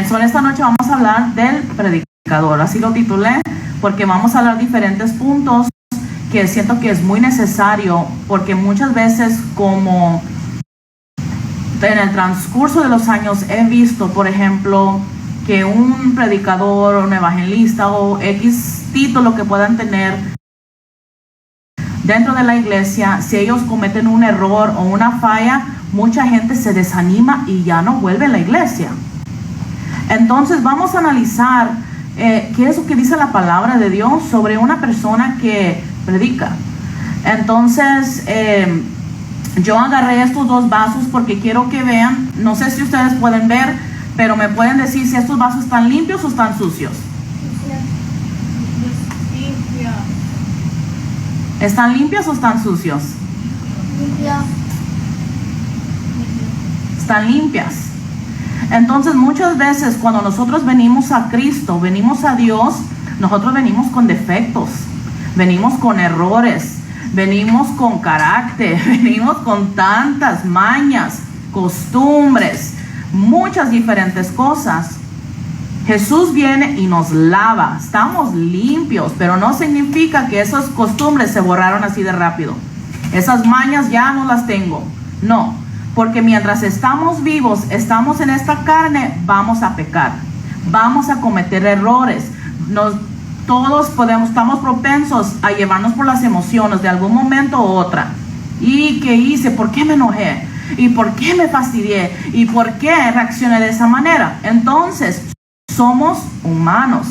So, esta noche vamos a hablar del predicador, así lo titulé, porque vamos a hablar diferentes puntos que siento que es muy necesario, porque muchas veces, como en el transcurso de los años he visto, por ejemplo, que un predicador, un evangelista o X título que puedan tener dentro de la iglesia, si ellos cometen un error o una falla, mucha gente se desanima y ya no vuelve a la iglesia. Entonces vamos a analizar qué es lo que dice la palabra de Dios sobre una persona que predica. Entonces yo agarré estos dos vasos porque quiero que vean, no sé si ustedes pueden ver, pero me pueden decir si estos vasos están limpios o están sucios. ¿Están limpios o están sucios? Están limpias. Entonces muchas veces cuando nosotros venimos a Cristo, venimos a Dios, nosotros venimos con defectos, venimos con errores, venimos con carácter, venimos con tantas mañas, costumbres, muchas diferentes cosas. Jesús viene y nos lava, estamos limpios, pero no significa que esas costumbres se borraron así de rápido. Esas mañas ya no las tengo, no, porque mientras estamos vivos, estamos en esta carne, vamos a pecar, vamos a cometer errores. Todos estamos propensos a llevarnos por las emociones de algún momento u otra. ¿Y qué hice? ¿Por qué me enojé? ¿Y por qué me fastidié? ¿Y por qué reaccioné de esa manera? Entonces, somos humanos.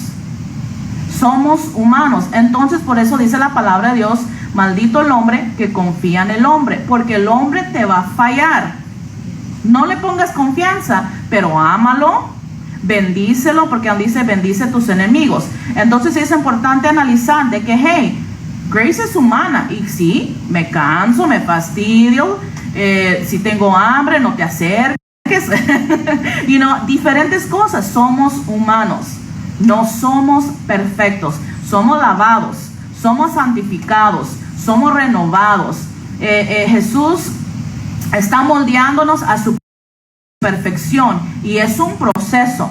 Somos humanos. Entonces, por eso dice la palabra de Dios, maldito el hombre que confía en el hombre, porque el hombre te va a fallar. No le pongas confianza, pero ámalo, bendícelo, porque dice bendice a tus enemigos. Entonces es importante analizar de que, hey, Grace es humana, y sí, me canso, me fastidio, si tengo hambre, no te acerques. Diferentes cosas. Somos humanos, no somos perfectos, somos lavados, somos santificados, somos renovados. Jesús está moldeándonos a su perfección y es un proceso,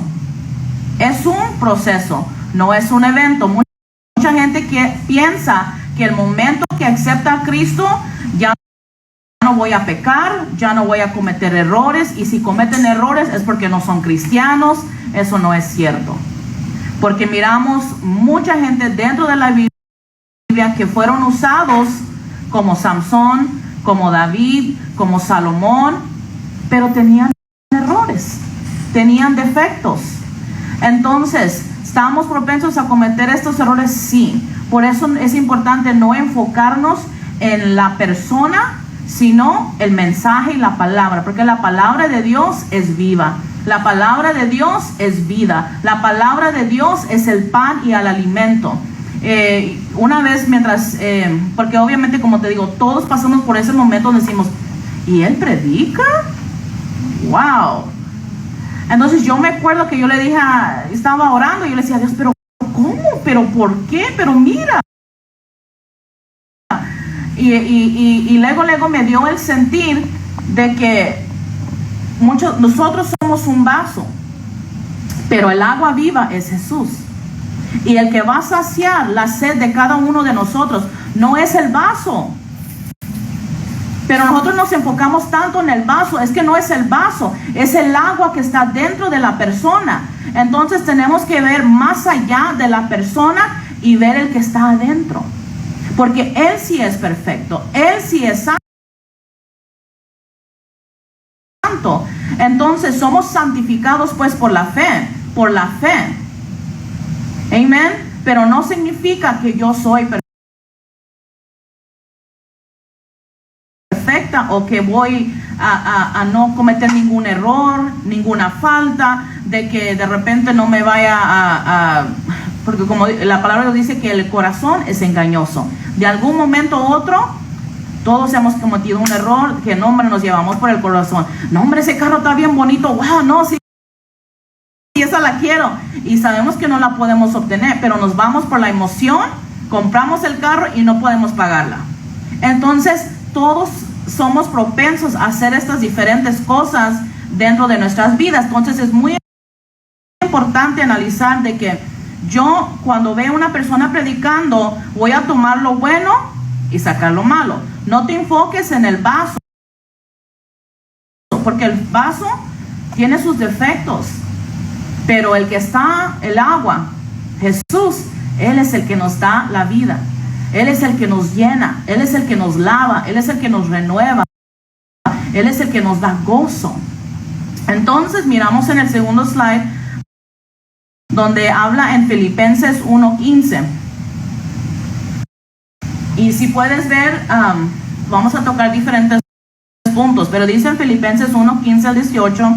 no es un evento. Mucha gente que piensa que el momento que acepta a Cristo, ya no voy a pecar, ya no voy a cometer errores, y si cometen errores es porque no son cristianos. Eso no es cierto, porque miramos mucha gente dentro de la Biblia que fueron usados como Samson, como David, como Salomón, pero tenían errores, tenían defectos. Entonces, ¿estamos propensos a cometer estos errores? Sí. Por eso es importante no enfocarnos en la persona, sino el mensaje y la palabra, porque la palabra de Dios es viva, la palabra de Dios es vida, la palabra de Dios es el pan y el alimento. Una vez mientras, porque obviamente, como te digo, todos pasamos por ese momento donde decimos, ¿y él predica? ¡Wow! Entonces yo me acuerdo que yo le dije, estaba orando y yo le decía a Dios, pero ¿cómo? ¿Pero por qué? Pero mira. Y luego me dio el sentir de que nosotros somos un vaso, pero el agua viva es Jesús. Y el que va a saciar la sed de cada uno de nosotros no es el vaso. Pero nosotros nos enfocamos tanto en el vaso. Es que no es el vaso, es el agua que está dentro de la persona. Entonces tenemos que ver más allá de la persona y ver el que está adentro, porque Él sí es perfecto, Él sí es santo. Entonces somos santificados pues por la fe. Amén. Pero no significa que yo soy perfecta o que voy a no cometer ningún error, ninguna falta, de que de repente no me vaya porque como la palabra dice que el corazón es engañoso. De algún momento u otro, todos hemos cometido un error que no, hombre, nos llevamos por el corazón. No, hombre, ese carro está bien bonito, wow, no, sí, esa la quiero, y sabemos que no la podemos obtener, pero nos vamos por la emoción, compramos el carro y no podemos pagarla. Entonces todos somos propensos a hacer estas diferentes cosas dentro de nuestras vidas. Entonces es muy importante analizar de que yo cuando veo una persona predicando, voy a tomar lo bueno y sacar lo malo. No te enfoques en el vaso, porque el vaso tiene sus defectos, pero el que está, el agua, Jesús, Él es el que nos da la vida. Él es el que nos llena, Él es el que nos lava, Él es el que nos renueva, Él es el que nos da gozo. Entonces miramos en el segundo slide, donde habla en Filipenses 1:15. Y si puedes ver, vamos a tocar diferentes puntos, pero dice en Filipenses 1:15 al 18,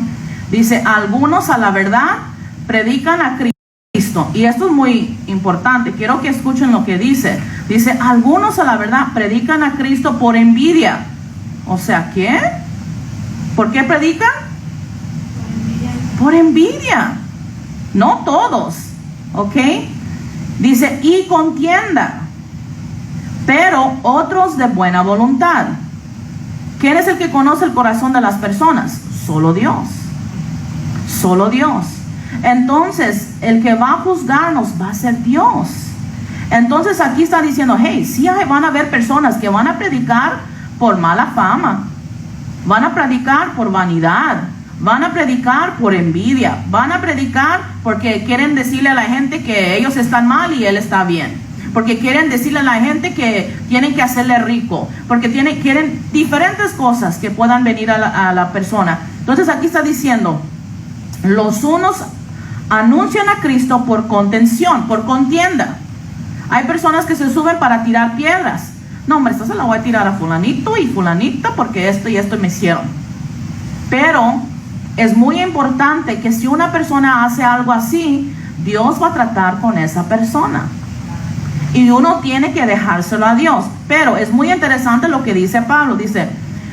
dice, algunos a la verdad predican a Cristo. Y esto es muy importante, quiero que escuchen lo que dice. Dice, algunos a la verdad predican a Cristo por envidia. O sea, ¿qué? ¿Por qué predican? Por envidia. No todos, ¿ok? Dice, y contienda, pero otros de buena voluntad. ¿Quién es el que conoce el corazón de las personas? Solo Dios. Solo Dios. Entonces, el que va a juzgarnos va a ser Dios. Entonces aquí está diciendo, hey, sí van a haber personas que van a predicar por mala fama, van a predicar por vanidad, van a predicar por envidia, van a predicar porque quieren decirle a la gente que ellos están mal y él está bien, porque quieren decirle a la gente que tienen que hacerle rico, porque quieren diferentes cosas que puedan venir a la persona. Entonces aquí está diciendo, los unos anuncian a Cristo por contención, por contienda. Hay personas que se suben para tirar piedras. No, hombre, esta se la voy a tirar a fulanito y fulanita porque esto y esto me hicieron. Pero es muy importante que si una persona hace algo así, Dios va a tratar con esa persona. Y uno tiene que dejárselo a Dios. Pero es muy interesante lo que dice Pablo. Dice,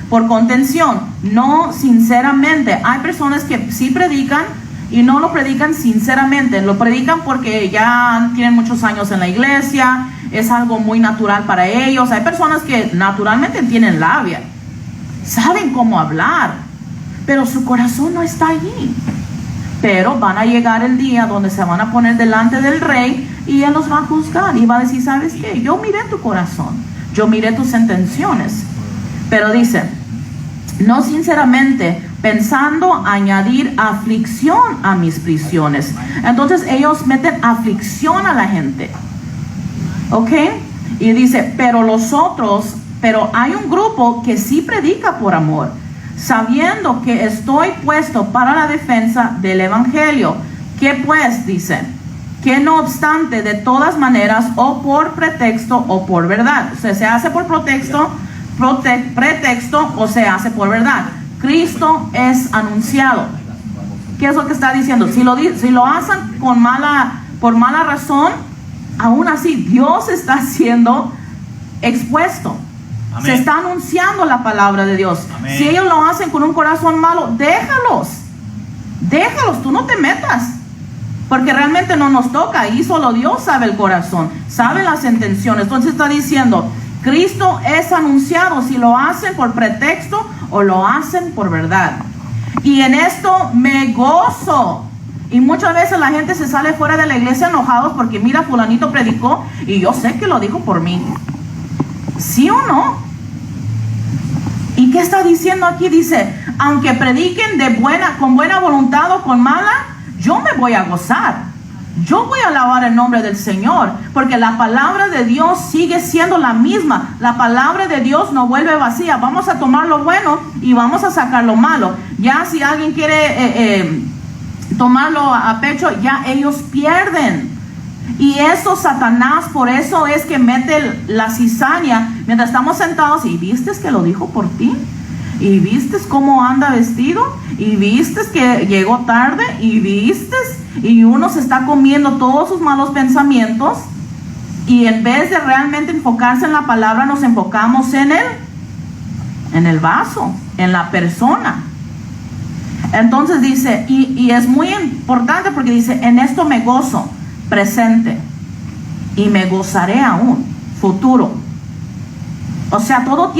por contención, no sinceramente. Hay personas que sí predican y no lo predican sinceramente, lo predican porque ya tienen muchos años en la iglesia, es algo muy natural para ellos. Hay personas que naturalmente tienen labia, saben cómo hablar, pero su corazón no está allí. Pero van a llegar el día donde se van a poner delante del rey y él los va a juzgar y va a decir, ¿sabes qué? Yo miré tu corazón, yo miré tus intenciones. Pero dice, no sinceramente, pensando añadir aflicción a mis prisiones. Entonces ellos meten aflicción a la gente, ¿ok? Y dice, pero hay un grupo que sí predica por amor, sabiendo que estoy puesto para la defensa del evangelio. ¿Qué pues? Dice, que no obstante, de todas maneras, o por pretexto o por verdad. O sea, se hace por pretexto o se hace por verdad. Cristo es anunciado. ¿Qué es lo que está diciendo? Si lo hacen por mala razón, aún así Dios está siendo expuesto. Amén. Se está anunciando la palabra de Dios. Amén. Si ellos lo hacen con un corazón malo, déjalos, tú no te metas, porque realmente no nos toca. Y solo Dios sabe el corazón, sabe las intenciones. Entonces está diciendo, Cristo es anunciado, si lo hacen por pretexto o lo hacen por verdad. Y en esto me gozo. Y muchas veces la gente se sale fuera de la iglesia enojados porque mira, fulanito predicó y yo sé que lo dijo por mí. ¿Sí o no? ¿Y qué está diciendo aquí? Dice, aunque prediquen con buena voluntad o con mala, yo me voy a gozar. Yo voy a alabar el nombre del Señor, porque la palabra de Dios sigue siendo la misma. La palabra de Dios no vuelve vacía. Vamos a tomar lo bueno y vamos a sacar lo malo. Ya si alguien quiere tomarlo a pecho, ya ellos pierden. Y eso Satanás, por eso es que mete la cizaña mientras estamos sentados. ¿Y viste que lo dijo por ti? ¿Y viste cómo anda vestido? ¿Y viste que llegó tarde? ¿Y viste? Y uno se está comiendo todos sus malos pensamientos. Y en vez de realmente enfocarse en la palabra, nos enfocamos en el vaso, en la persona. Entonces dice, y es muy importante porque dice, en esto me gozo, presente, y me gozaré aún, futuro. O sea, a todo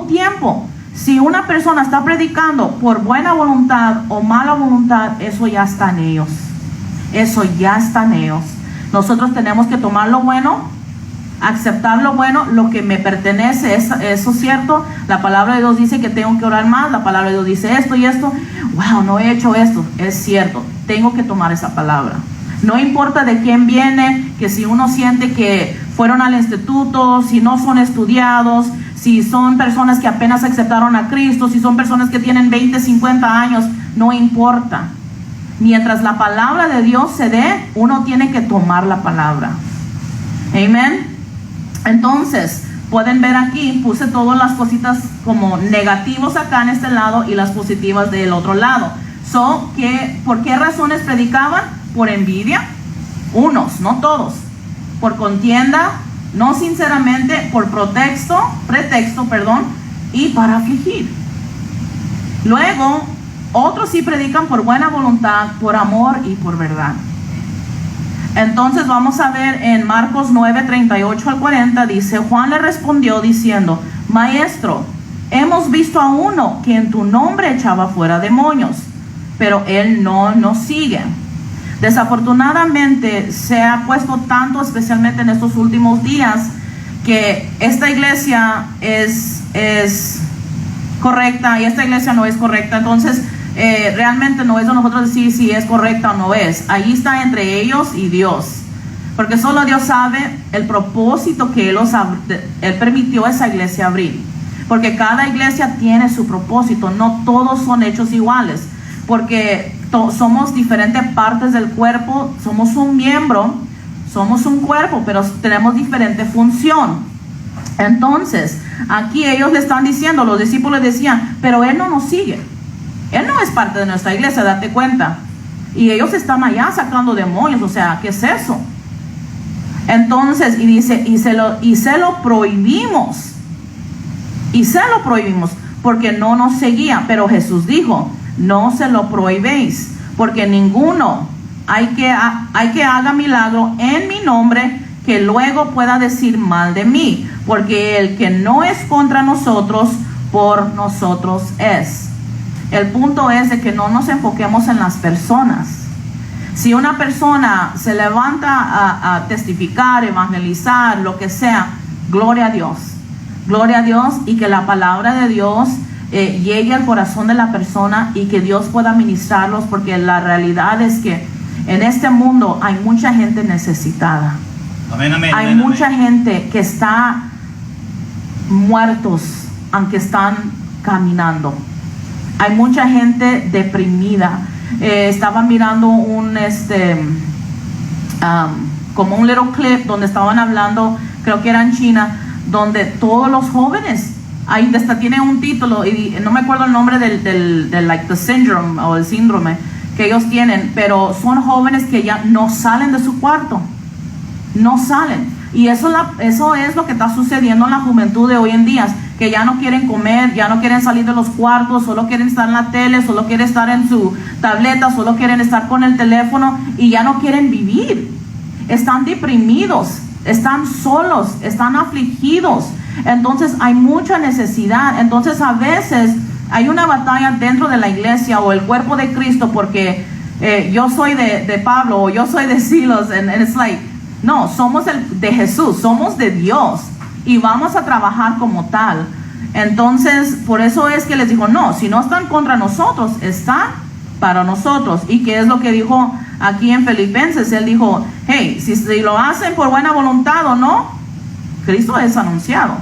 tiempo Si una persona está predicando por buena voluntad o mala voluntad, eso ya está en ellos. Eso ya está en ellos. Nosotros tenemos que tomar lo bueno, aceptar lo bueno, lo que me pertenece, eso es cierto. La palabra de Dios dice que tengo que orar más. La palabra de Dios dice esto y esto. Wow, no he hecho esto. Es cierto, tengo que tomar esa palabra. No importa de quién viene, que si uno siente que fueron al instituto, si no son estudiados, si son personas que apenas aceptaron a Cristo, si son personas que tienen 20, 50 años, no importa. Mientras la palabra de Dios se dé, uno tiene que tomar la palabra. Amén. Entonces, pueden ver aquí, puse todas las cositas como negativos acá en este lado y las positivas del otro lado. ¿Por qué razones predicaban? Por envidia, unos, no todos. Por contienda, no sinceramente, por pretexto, y para afligir. Luego, otros sí predican por buena voluntad, por amor y por verdad. Entonces vamos a ver en Marcos 9, 38 al 40, dice: Juan le respondió diciendo: Maestro, hemos visto a uno que en tu nombre echaba fuera demonios, pero él no nos sigue. Desafortunadamente se ha puesto tanto, especialmente en estos últimos días, que esta iglesia es correcta y esta iglesia no es correcta. Entonces realmente no es de nosotros decir si es correcta o no es. Ahí está entre ellos y Dios, porque solo Dios sabe el propósito que Él permitió a esa iglesia abrir, porque cada iglesia tiene su propósito. No todos son hechos iguales, porque somos diferentes partes del cuerpo. Somos un miembro, somos un cuerpo, pero tenemos diferente función. Entonces aquí ellos le están diciendo, los discípulos decían: pero él no nos sigue, él no es parte de nuestra iglesia, date cuenta. Y ellos están allá sacando demonios, o sea, ¿qué es eso? Entonces, y dice, y se lo prohibimos, porque no nos seguía. Pero Jesús dijo: no se lo prohibéis, porque ninguno hay que haga milagro en mi nombre que luego pueda decir mal de mí, porque el que no es contra nosotros, por nosotros es. El punto es de que no nos enfoquemos en las personas. Si una persona se levanta a testificar, evangelizar, lo que sea, gloria a Dios, y que la palabra de Dios llegue al corazón de la persona y que Dios pueda ministrarlos, porque la realidad es que en este mundo hay mucha gente necesitada. Amén, amén, hay amén, mucha amén. gente que está muertos aunque están caminando. Hay mucha gente deprimida. Estaba mirando como un little clip donde estaban hablando, creo que era en China, donde todos los jóvenes, ahí hasta tiene un título y no me acuerdo el nombre del like the syndrome o el síndrome que ellos tienen, pero son jóvenes que ya no salen de su cuarto, no salen. Y eso es lo que está sucediendo en la juventud de hoy en día, que ya no quieren comer, ya no quieren salir de los cuartos, solo quieren estar en la tele, solo quieren estar en su tableta, solo quieren estar con el teléfono y ya no quieren vivir. Están deprimidos, están solos, están afligidos. Entonces hay mucha necesidad. Entonces a veces hay una batalla dentro de la iglesia o el cuerpo de Cristo, porque yo soy de Pablo o yo soy de Silos, and it's like, no, somos de Jesús, somos de Dios y vamos a trabajar como tal. Entonces por eso es que les dijo: no, si no están contra nosotros, están para nosotros. ¿Y qué es lo que dijo aquí en Filipenses? Él dijo: hey, si lo hacen por buena voluntad o no, Cristo es anunciado.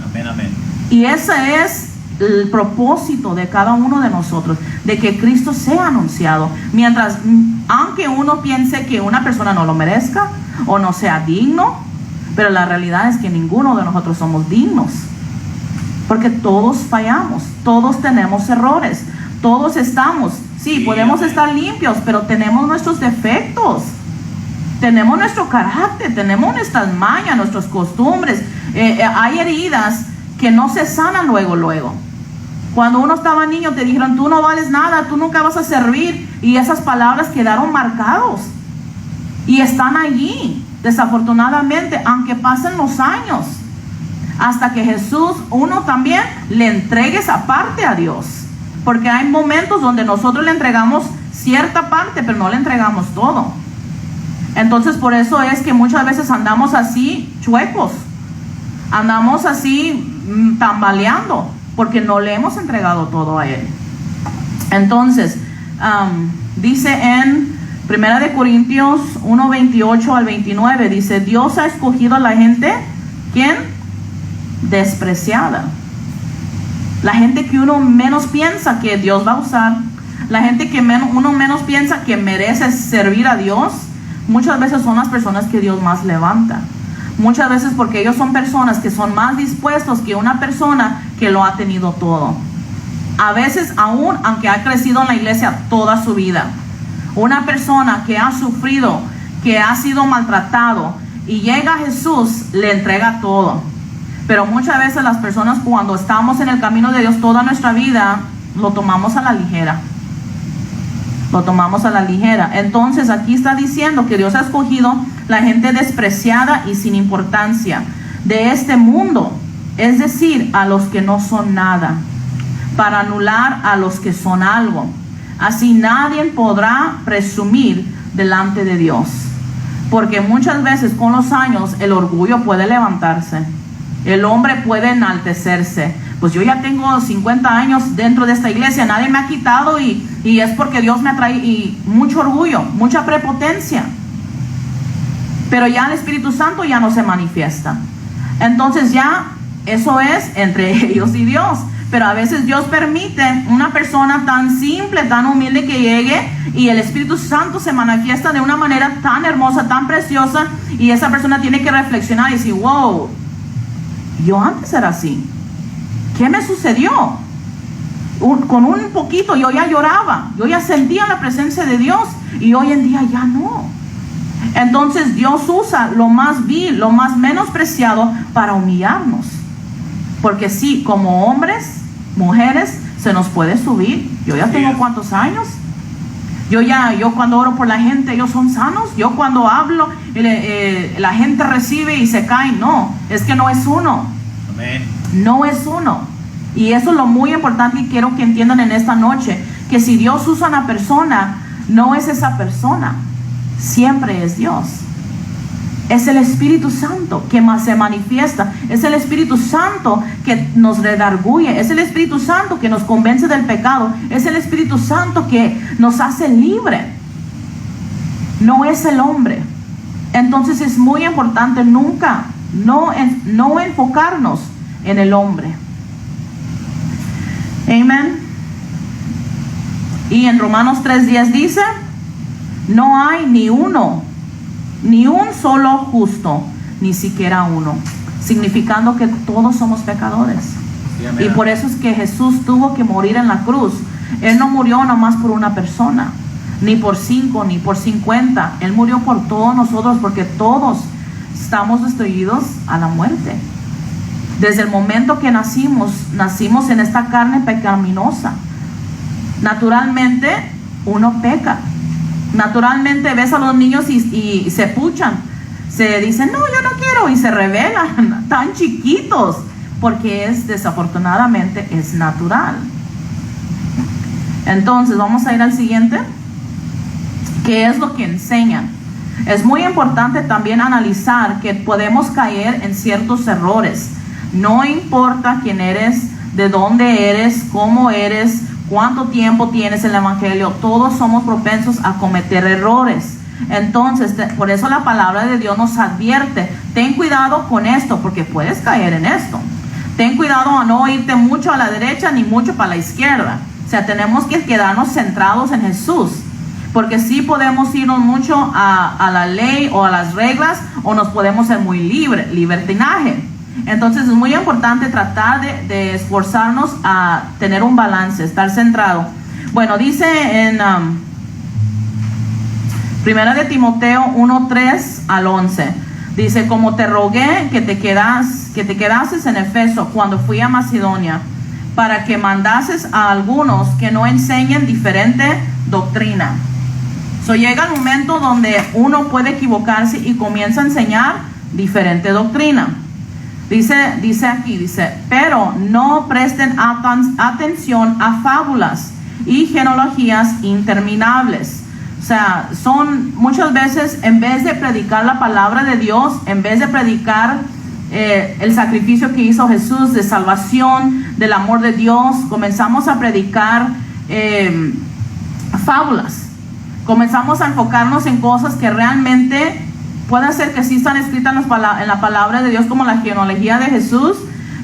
Amén, amén. Y ese es el propósito de cada uno de nosotros, de que Cristo sea anunciado. Mientras, aunque uno piense que una persona no lo merezca o no sea digno, pero la realidad es que ninguno de nosotros somos dignos, porque todos fallamos, todos tenemos errores, todos estamos, sí, podemos estar limpios, pero tenemos nuestros defectos, tenemos nuestro carácter, tenemos nuestras mañas, nuestras costumbres. Hay heridas que no se sanan luego. Cuando uno estaba niño te dijeron: tú no vales nada, tú nunca vas a servir, y esas palabras quedaron marcados y están allí, desafortunadamente, aunque pasen los años. hasta que Jesús, uno también le entregue esa parte a Dios. Porque hay momentos donde nosotros le entregamos cierta parte, pero no le entregamos todo. Entonces por eso es que muchas veces andamos así chuecos, andamos así tambaleando, porque no le hemos entregado todo a Él. Entonces dice en 1 de Corintios 1:28 al 29, dice: Dios ha escogido a la gente, ¿quién? Despreciada. La gente que uno menos piensa que Dios va a usar, la gente que uno menos piensa que merece servir a Dios, muchas veces son las personas que Dios más levanta. Muchas veces porque ellos son personas que son más dispuestos que una persona que lo ha tenido todo. A veces aún, aunque ha crecido en la iglesia toda su vida, una persona que ha sufrido, que ha sido maltratado, y llega a Jesús, le entrega todo. Pero muchas veces las personas, cuando estamos en el camino de Dios toda nuestra vida, lo tomamos a la ligera. Lo tomamos a la ligera. Entonces aquí está diciendo que Dios ha escogido la gente despreciada y sin importancia de este mundo, es decir, a los que no son nada, para anular a los que son algo. Así nadie podrá presumir delante de Dios, porque muchas veces con los años el orgullo puede levantarse, el hombre puede enaltecerse. Pues yo ya tengo 50 años dentro de esta iglesia, nadie me ha quitado y es porque Dios me ha traído, y mucho orgullo, mucha prepotencia. Pero ya el Espíritu Santo ya no se manifiesta. Entonces ya eso es entre ellos y Dios. Pero a veces Dios permite una persona tan simple, tan humilde que llegue, y el Espíritu Santo se manifiesta de una manera tan hermosa, tan preciosa, y esa persona tiene que reflexionar y decir: wow, yo antes era así. ¿Qué me sucedió? Con un poquito yo ya lloraba, yo ya sentía la presencia de Dios, y hoy en día ya no. Entonces Dios usa lo más vil, lo más menospreciado para humillarnos. Porque sí, como hombres, mujeres, se nos puede subir. Yo ya tengo ¿cuántos años? Yo cuando oro por la gente, ellos son sanos. Yo cuando hablo, la gente recibe y se cae. No, es que no es uno. Amén. No es uno. Y eso es lo muy importante y quiero que entiendan en esta noche, que si Dios usa a una persona, no es esa persona, siempre es Dios. Es el Espíritu Santo que más se manifiesta. Es el Espíritu Santo que nos redarguye. Es el Espíritu Santo que nos convence del pecado. Es el Espíritu Santo que nos hace libre. No es el hombre. Entonces es muy importante nunca no enfocarnos en el hombre. Amén. Y en Romanos 3:10 dice: no hay ni uno, ni un solo justo, ni siquiera uno. Significando que todos somos pecadores. Sí, y por eso es que Jesús tuvo que morir en la cruz. Él no murió nomás por una persona, ni por 5, ni por 50. Él murió por todos nosotros, porque todos estamos destruidos a la muerte. Desde el momento que nacimos en esta carne pecaminosa. Naturalmente uno peca. Naturalmente ves a los niños y se puchan, se dicen: no, yo no quiero, y se rebelan, tan chiquitos, porque desafortunadamente es natural. Entonces vamos a ir al siguiente, que es lo que enseñan. Es muy importante también analizar que podemos caer en ciertos errores. No importa quién eres, de dónde eres, cómo eres, cuánto tiempo tienes en el evangelio, todos somos propensos a cometer errores. Entonces por eso la palabra de Dios nos advierte: ten cuidado con esto, porque puedes caer en esto. Ten cuidado a no irte mucho a la derecha ni mucho para la izquierda. O sea, tenemos que quedarnos centrados en Jesús, porque sí podemos irnos mucho a la ley o a las reglas, o nos podemos ser muy libertinaje. Entonces es muy importante tratar de esforzarnos a tener un balance, estar centrado. Bueno, dice en 1 de Timoteo 1:3 al 11, dice: como te rogué que te quedases en Efeso cuando fui a Macedonia, para que mandases a algunos que no enseñen diferente doctrina. Llega el momento donde uno puede equivocarse y comienza a enseñar diferente doctrina. Dice aquí, pero no presten atención a fábulas y genealogías interminables. O sea, son muchas veces, en vez de predicar la palabra de Dios, en vez de predicar el sacrificio que hizo Jesús de salvación, del amor de Dios, comenzamos a predicar fábulas. Comenzamos a enfocarnos en cosas que realmente puede ser que sí están escritas en la palabra de Dios, como la genealogía de Jesús,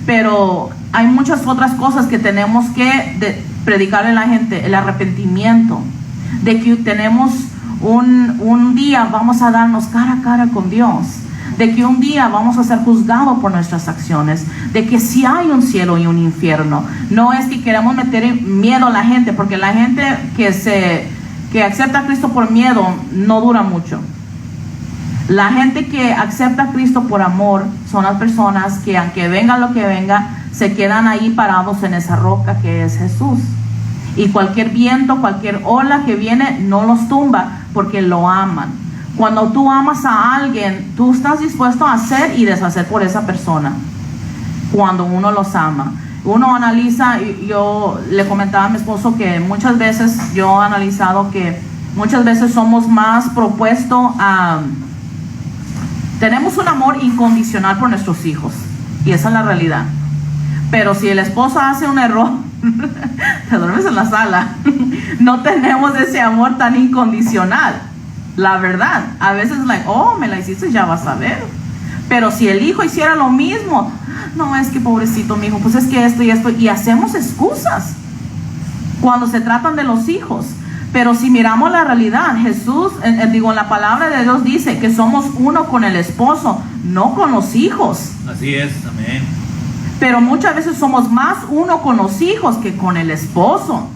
pero hay muchas otras cosas que tenemos que predicarle a la gente: el arrepentimiento, de que tenemos un día vamos a darnos cara a cara con Dios, de que un día vamos a ser juzgados por nuestras acciones, de que sí hay un cielo y un infierno. No es que queramos meter miedo a la gente, porque la gente que acepta a Cristo por miedo no dura mucho. La gente que acepta a Cristo por amor son las personas que, aunque venga lo que venga, se quedan ahí parados en esa roca que es Jesús. Y cualquier viento, cualquier ola que viene no los tumba, porque lo aman. Cuando tú amas a alguien, tú estás dispuesto a hacer y deshacer por esa persona. Cuando uno los ama, uno analiza. Yo le comentaba a mi esposo que muchas veces yo he analizado que muchas veces somos más propuestos a... Tenemos un amor incondicional por nuestros hijos, y esa es la realidad. Pero si el esposo hace un error, te duermes en la sala. No tenemos ese amor tan incondicional. La verdad, a veces me la hiciste, ya vas a ver. Pero si el hijo hiciera lo mismo, no, es que pobrecito mi hijo, pues es que esto y esto, y hacemos excusas cuando se tratan de los hijos. Pero si miramos la realidad, Jesús, en la palabra de Dios dice que somos uno con el esposo, no con los hijos. Así es, amén. Pero muchas veces somos más uno con los hijos que con el esposo.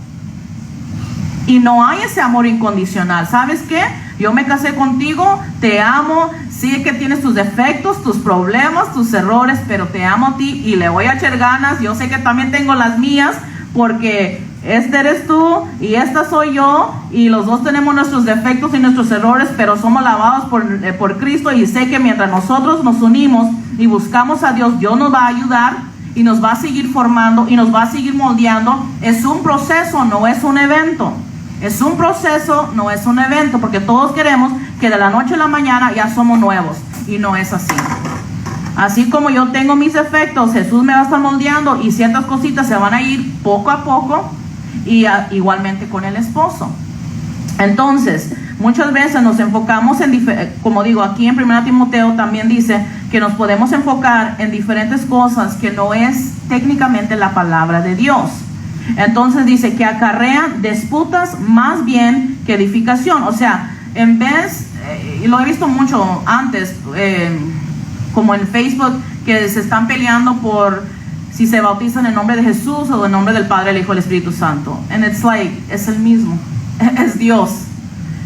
Y no hay ese amor incondicional. ¿Sabes qué? Yo me casé contigo, te amo, sí que tienes tus defectos, tus problemas, tus errores, pero te amo a ti y le voy a echar ganas. Yo sé que también tengo las mías, porque este eres tú y esta soy yo, y los dos tenemos nuestros defectos y nuestros errores, pero somos lavados por Cristo, y sé que mientras nosotros nos unimos y buscamos a Dios, Dios nos va a ayudar y nos va a seguir formando y nos va a seguir moldeando. Es un proceso, no es un evento. Es un proceso, no es un evento, porque todos queremos que de la noche a la mañana ya somos nuevos, y no es así. Así como yo tengo mis defectos, Jesús me va a estar moldeando y ciertas cositas se van a ir poco a poco, y igualmente con el esposo. Entonces, muchas veces nos enfocamos como digo, aquí en 1 Timoteo también dice que nos podemos enfocar en diferentes cosas que no es técnicamente la palabra de Dios. Entonces dice que acarrean disputas más bien que edificación. O sea, en vez, y lo he visto mucho antes, como en Facebook, que se están peleando por si se bautizan en el nombre de Jesús o en el nombre del Padre, el Hijo y el Espíritu Santo. And it's es el mismo. Es Dios.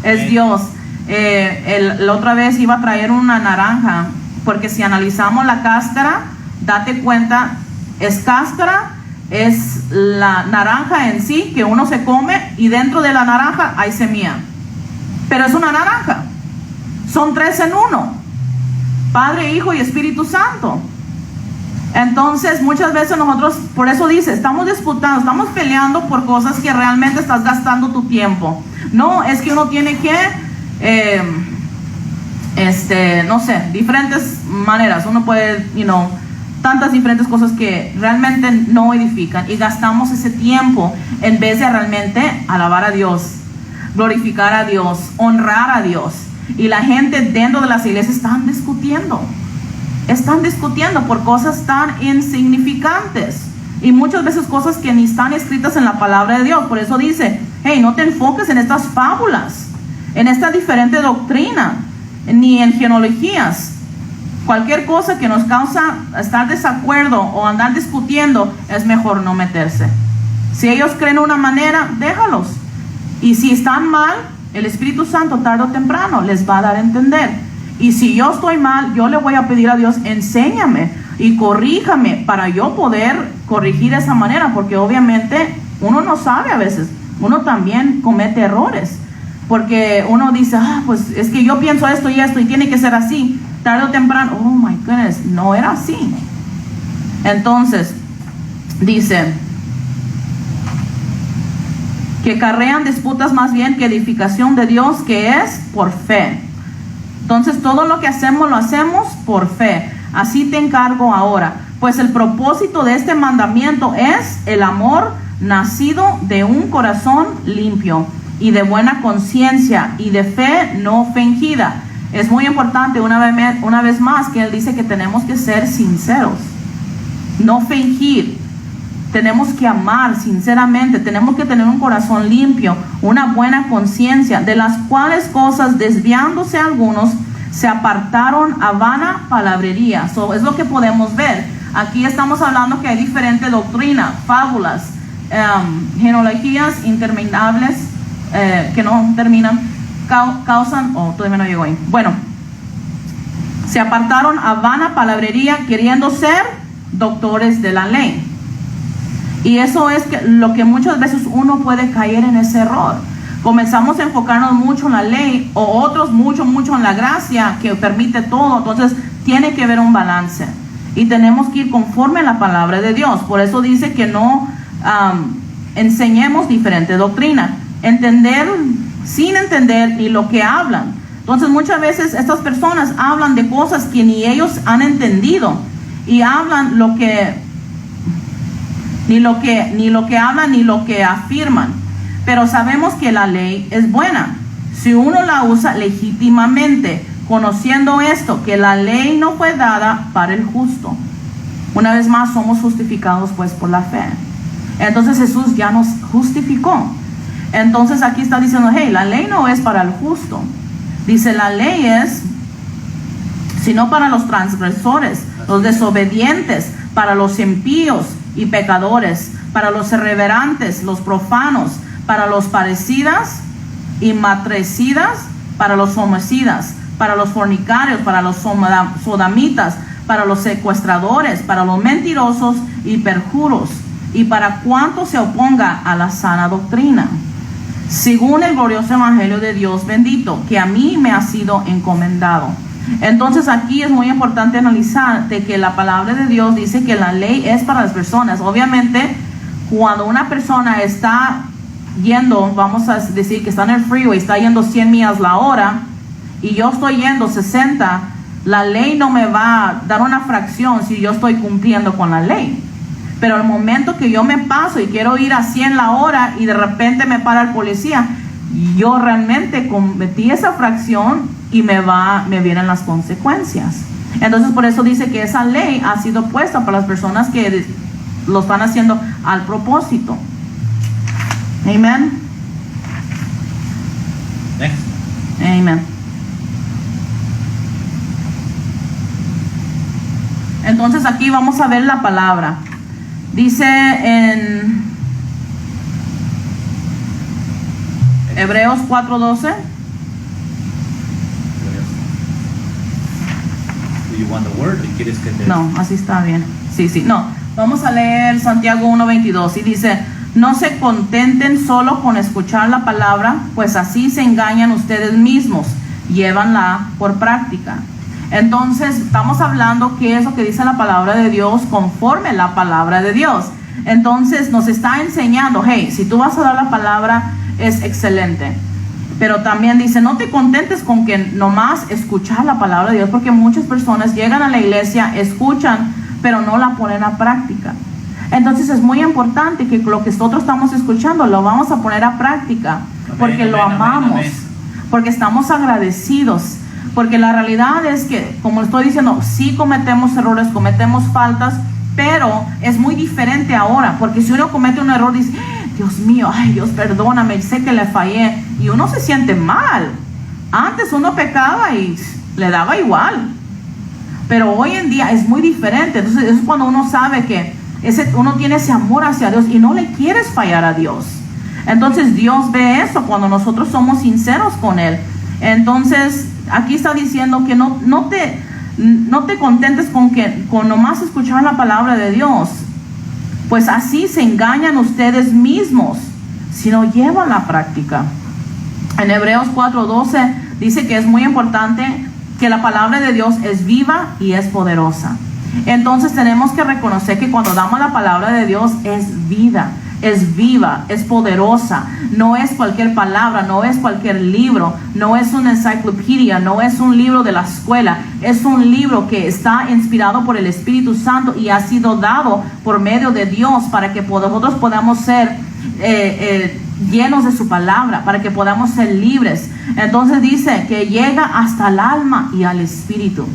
Es Dios. La otra vez iba a traer una naranja, porque si analizamos la cáscara, date cuenta, es cáscara, es la naranja en sí que uno se come, y dentro de la naranja hay semilla. Pero es una naranja. Son 3 en 1. Padre, Hijo y Espíritu Santo. Entonces muchas veces nosotros, por eso dice, estamos disputando, estamos peleando por cosas que realmente estás gastando tu tiempo. No, es que uno tiene que no sé, diferentes maneras. Uno puede, tantas diferentes cosas que realmente no edifican, y gastamos ese tiempo en vez de realmente alabar a Dios, glorificar a Dios, honrar a Dios. Y la gente dentro de las iglesias están discutiendo por cosas tan insignificantes, y muchas veces cosas que ni están escritas en la palabra de Dios. Por eso dice, hey, no te enfoques en estas fábulas, en esta diferente doctrina, ni en genealogías. Cualquier cosa que nos causa estar desacuerdo o andar discutiendo, es mejor no meterse. Si ellos creen de una manera, déjalos. Y si están mal, el Espíritu Santo tarde o temprano les va a dar a entender. Y si yo estoy mal, yo le voy a pedir a Dios, enséñame y corríjame, para yo poder corregir de esa manera, porque obviamente uno no sabe a veces, uno también comete errores, porque uno dice, pues es que yo pienso esto y esto y tiene que ser así. Tarde o temprano, oh my goodness, no era así. Entonces, dice que acarrean disputas más bien que edificación de Dios, que es por fe. Entonces, todo lo que hacemos, lo hacemos por fe. Así te encargo ahora, pues el propósito de este mandamiento es el amor nacido de un corazón limpio y de buena conciencia y de fe no fingida. Es muy importante una vez más que él dice que tenemos que ser sinceros, no fingir. Tenemos que amar sinceramente, tenemos que tener un corazón limpio, una buena conciencia, de las cuales cosas, desviándose algunos, se apartaron a vana palabrería. Es lo que podemos ver. Aquí estamos hablando que hay diferente doctrina, fábulas, genealogías interminables que no terminan, causan, todavía no llegó ahí. Bueno, se apartaron a vana palabrería, queriendo ser doctores de la ley. Y eso es lo que muchas veces uno puede caer en ese error. Comenzamos a enfocarnos mucho en la ley, o otros mucho en la gracia que permite todo. Entonces tiene que haber un balance y tenemos que ir conforme a la palabra de Dios. Por eso dice que no enseñemos diferente doctrina, entender sin entender ni lo que hablan. Entonces muchas veces estas personas hablan de cosas que ni ellos han entendido, y hablan ni lo que hablan ni lo que afirman. Pero sabemos que la ley es buena si uno la usa legítimamente, conociendo esto, que la ley no fue dada para el justo. Una vez más, somos justificados pues por la fe. Entonces Jesús ya nos justificó. Entonces aquí está diciendo, hey, la ley no es para el justo. Dice, la ley es sino para los transgresores, los desobedientes, para los impíos y pecadores, para los irreverentes, los profanos, para los parricidas y matricidas, para los homicidas, para los fornicarios, para los sodamitas, para los secuestradores, para los mentirosos y perjuros, y para cuanto se oponga a la sana doctrina, según el glorioso evangelio de Dios bendito, que a mí me ha sido encomendado. Entonces aquí es muy importante analizar de que la palabra de Dios dice que la ley es para las personas. Obviamente, cuando una persona está yendo, vamos a decir que está en el freeway, está yendo 100 millas la hora, y yo estoy yendo 60, la ley no me va a dar una fracción si yo estoy cumpliendo con la ley. Pero el momento que yo me paso y quiero ir a 100 la hora y de repente me para el policía, yo realmente cometí esa fracción y me vienen las consecuencias. Entonces por eso dice que esa ley ha sido puesta para las personas que lo están haciendo al propósito. Amén. Amén. Entonces aquí vamos a ver la palabra. Dice en Hebreos 4:12. No, así está bien. Sí. No, vamos a leer Santiago 1:22 y dice: no se contenten solo con escuchar la palabra, pues así se engañan ustedes mismos, llévanla por práctica. Entonces estamos hablando qué es lo que dice la palabra de Dios conforme a la palabra de Dios. Entonces nos está enseñando, hey, si tú vas a dar la palabra es excelente, pero también dice, no te contentes con que nomás escuchar la palabra de Dios, porque muchas personas llegan a la iglesia, escuchan, pero no la ponen a práctica. Entonces es muy importante que lo que nosotros estamos escuchando lo vamos a poner a práctica, porque lo amamos, porque estamos agradecidos. Porque la realidad es que, como estoy diciendo, sí cometemos errores, cometemos faltas, pero es muy diferente ahora. Porque si uno comete un error, dice, Dios mío, ay Dios, perdóname, sé que le fallé. Y uno se siente mal. Antes uno pecaba y le daba igual. Pero hoy en día es muy diferente. Entonces es cuando uno sabe que uno tiene ese amor hacia Dios y no le quieres fallar a Dios. Entonces Dios ve eso cuando nosotros somos sinceros con Él. Entonces aquí está diciendo que no te contentes con nomás escuchar la palabra de Dios, pues así se engañan ustedes mismos, sino llevan la práctica. En Hebreos 4:12 dice que es muy importante que la palabra de Dios es viva y es poderosa. Entonces tenemos que reconocer que cuando damos la palabra de Dios es vida, es viva, es poderosa. No es cualquier palabra, no es cualquier libro, no es una enciclopedia, no es un libro de la escuela. Es un libro que está inspirado por el Espíritu Santo y ha sido dado por medio de Dios para que nosotros podamos ser llenos de su palabra, para que podamos ser libres. Entonces dice que llega hasta el alma y al espíritu.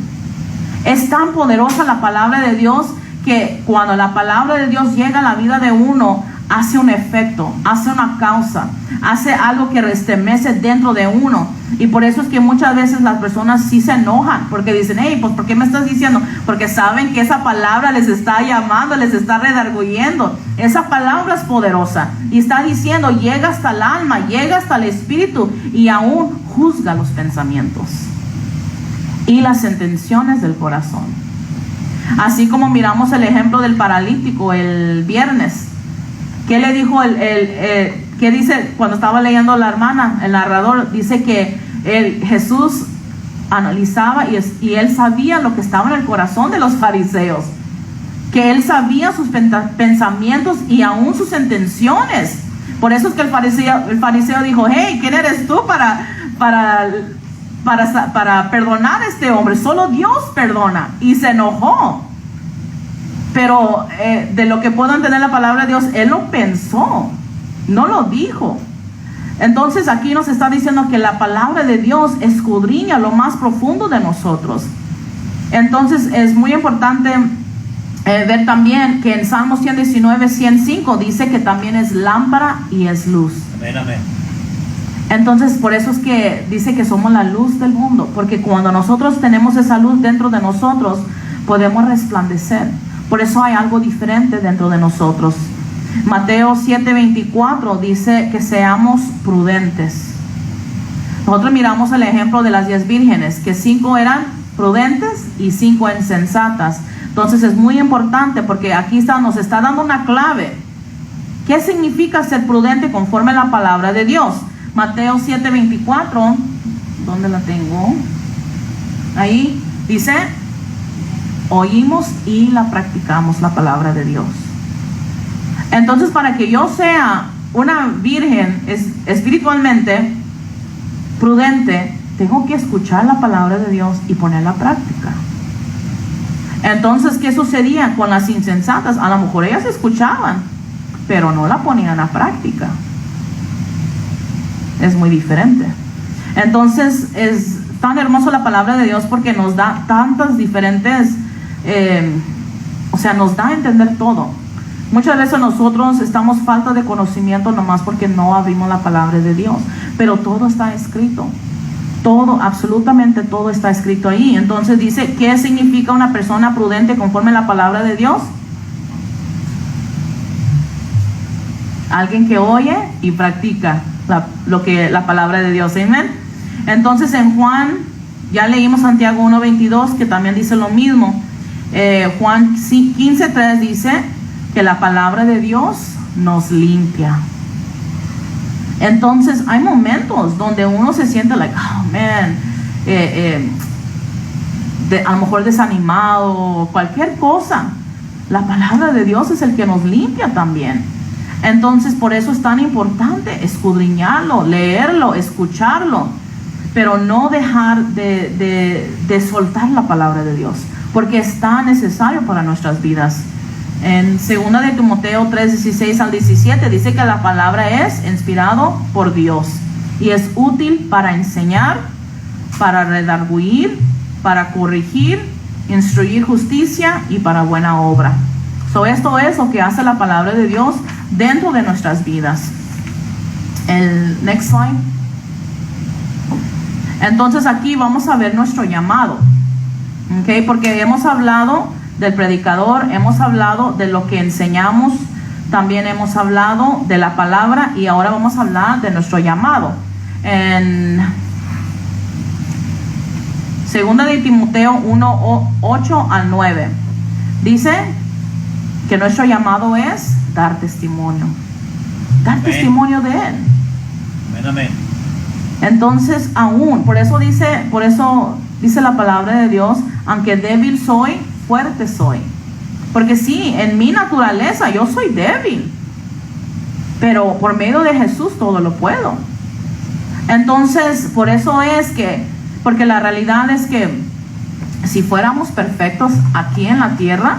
Es tan poderosa la palabra de Dios que cuando la palabra de Dios llega a la vida de uno, hace un efecto, hace una causa, hace algo que restremece dentro de uno. Y por eso es que muchas veces las personas sí se enojan, porque dicen, hey, pues ¿por qué me estás diciendo? Porque saben que esa palabra les está llamando, les está redarguyendo. Esa palabra es poderosa y está diciendo, llega hasta el alma, llega hasta el espíritu y aún juzga los pensamientos y las intenciones del corazón. Así como miramos el ejemplo del paralítico el viernes. ¿Qué le dijo qué dice cuando estaba leyendo la hermana? El narrador dice que Jesús analizaba y él sabía lo que estaba en el corazón de los fariseos, que él sabía sus pensamientos y aún sus intenciones. Por eso es que el fariseo dijo, hey, ¿quién eres tú para perdonar a este hombre? Solo Dios perdona. Y se enojó. Pero de lo que puedo entender la palabra de Dios, él lo pensó, no lo dijo. Entonces aquí nos está diciendo que la palabra de Dios escudriña lo más profundo de nosotros. Entonces es muy importante ver también que en Salmos 119, 105 dice que también es lámpara y es luz. Amén, amén. Entonces por eso es que dice que somos la luz del mundo, porque cuando nosotros tenemos esa luz dentro de nosotros, podemos resplandecer. Por eso hay algo diferente dentro de nosotros. Mateo 7:24 dice que seamos prudentes. Nosotros miramos el ejemplo de las 10 vírgenes, que 5 eran prudentes y 5 insensatas. Entonces es muy importante porque aquí nos está dando una clave. ¿Qué significa ser prudente conforme a la palabra de Dios? Mateo 7:24, ¿dónde la tengo? Ahí dice, oímos y la practicamos la palabra de Dios. Entonces, para que yo sea una virgen espiritualmente prudente, tengo que escuchar la palabra de Dios y ponerla a práctica. Entonces, ¿qué sucedía con las insensatas? A lo mejor ellas escuchaban, pero no la ponían a práctica. Es muy diferente. Entonces, es tan hermoso la palabra de Dios porque nos da tantas diferentes nos da a entender todo. Muchas veces nosotros estamos falta de conocimiento nomás porque no abrimos la palabra de Dios, pero todo está escrito. Todo, absolutamente todo está escrito ahí. Entonces dice, ¿qué significa una persona prudente conforme a la palabra de Dios? Alguien que oye y practica la palabra de Dios. Amén. Entonces en Juan, ya leímos Santiago 1:22, que también dice lo mismo. Juan 15:3 dice que la palabra de Dios nos limpia. Entonces hay momentos donde uno se siente like, oh man, a lo mejor desanimado, cualquier cosa. La palabra de Dios es el que nos limpia también. Entonces por eso es tan importante escudriñarlo, leerlo, escucharlo, pero no dejar de soltar la palabra de Dios, porque es tan necesario para nuestras vidas. En 2 de Timoteo 3:16 al 17 dice que la palabra es inspirado por Dios y es útil para enseñar, para redarguir, para corregir, instruir justicia y para buena obra. Esto es lo que hace la palabra de Dios dentro de nuestras vidas. El next slide. Entonces aquí vamos a ver nuestro llamado, ¿okay? Porque hemos hablado del predicador, hemos hablado de lo que enseñamos, también hemos hablado de la palabra y ahora vamos a hablar de nuestro llamado. En 2 de Timoteo 1:8 al 9 dice que nuestro llamado es dar testimonio, dar testimonio de Él. Amén, amén. Entonces aún, por eso dice la palabra de Dios, aunque débil soy, fuerte soy. Porque sí, en mi naturaleza yo soy débil, pero por medio de Jesús todo lo puedo. Entonces, por eso es que, porque la realidad es que si fuéramos perfectos aquí en la tierra,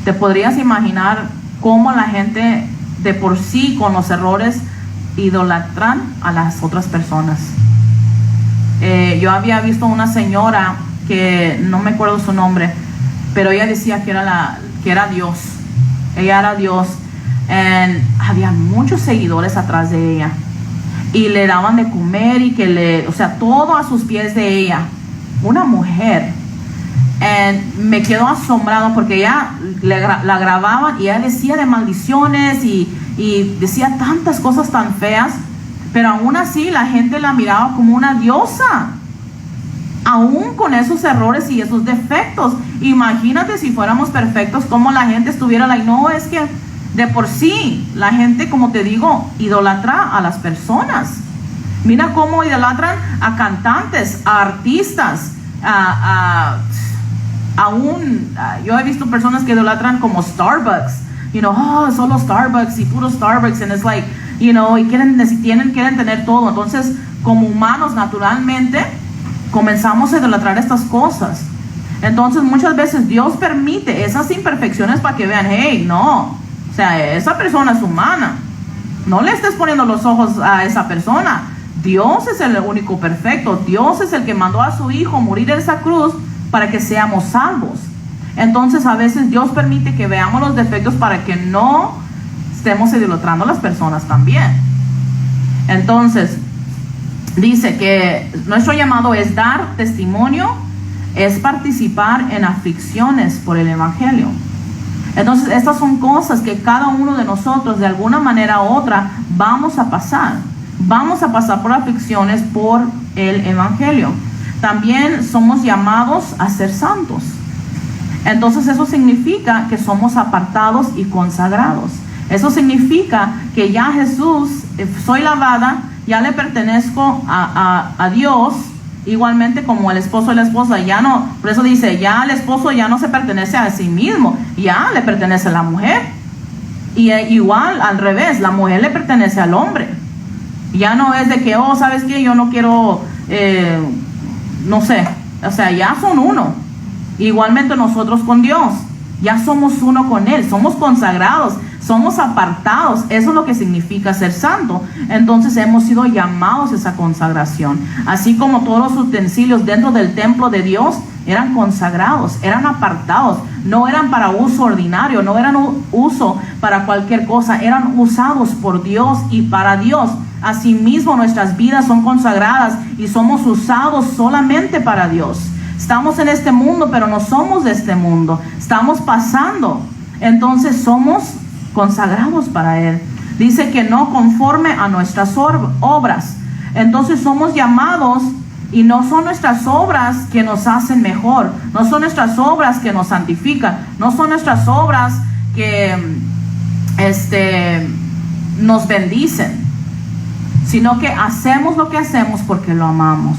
te podrías imaginar cómo la gente de por sí con los errores idolatran a las otras personas. Yo había visto una señora que no me acuerdo su nombre, pero ella decía que era Dios. Ella era Dios. Y había muchos seguidores atrás de ella. Y le daban de comer y o sea, todo a sus pies de ella. Una mujer. Me quedo asombrado porque ella la grababan y ella decía de maldiciones y decía tantas cosas tan feas, pero aún así la gente la miraba como una diosa, aún con esos errores y esos defectos. Imagínate si fuéramos perfectos, como la gente estuviera like, no, es que de por sí la gente, como te digo, idolatra a las personas. Mira cómo idolatran a cantantes, a artistas, yo he visto personas que idolatran como Starbucks, solo Starbucks y puro Starbucks, and it's like, y quieren tener todo. Entonces, como humanos, naturalmente, comenzamos a idolatrar estas cosas. Entonces, muchas veces Dios permite esas imperfecciones para que vean, hey, no, o sea, esa persona es humana. No le estés poniendo los ojos a esa persona. Dios es el único perfecto. Dios es el que mandó a su Hijo morir en esa cruz para que seamos salvos. Entonces a veces Dios permite que veamos los defectos para que no estemos idolatrando a las personas también. Entonces dice que nuestro llamado es dar testimonio, es participar en aflicciones por el Evangelio. Entonces estas son cosas que cada uno de nosotros de alguna manera u otra vamos a pasar por aflicciones por el Evangelio. También somos llamados a ser santos. Entonces eso significa que somos apartados y consagrados. Eso significa que ya Jesús, soy lavada, ya le pertenezco a Dios, igualmente como el esposo y la esposa. Ya no, por eso dice, ya el esposo ya no se pertenece a sí mismo, ya le pertenece a la mujer. Y igual al revés, la mujer le pertenece al hombre. Ya no es de que, ¿sabes qué? Yo no quiero, no sé, o sea, ya son uno. Igualmente nosotros con Dios, ya somos uno con Él, somos consagrados, somos apartados. Eso es lo que significa ser santo. Entonces hemos sido llamados a esa consagración. Así como todos los utensilios dentro del templo de Dios eran consagrados, eran apartados, no eran para uso ordinario, no eran uso para cualquier cosa, eran usados por Dios y para Dios. Asimismo nuestras vidas son consagradas y somos usados solamente para Dios. Estamos en este mundo, pero no somos de este mundo. Estamos pasando. Entonces somos consagrados para Él. Dice que no conforme a nuestras obras. Entonces somos llamados y no son nuestras obras que nos hacen mejor. No son nuestras obras que nos santifican. No son nuestras obras que nos bendicen. Sino que hacemos lo que hacemos porque lo amamos.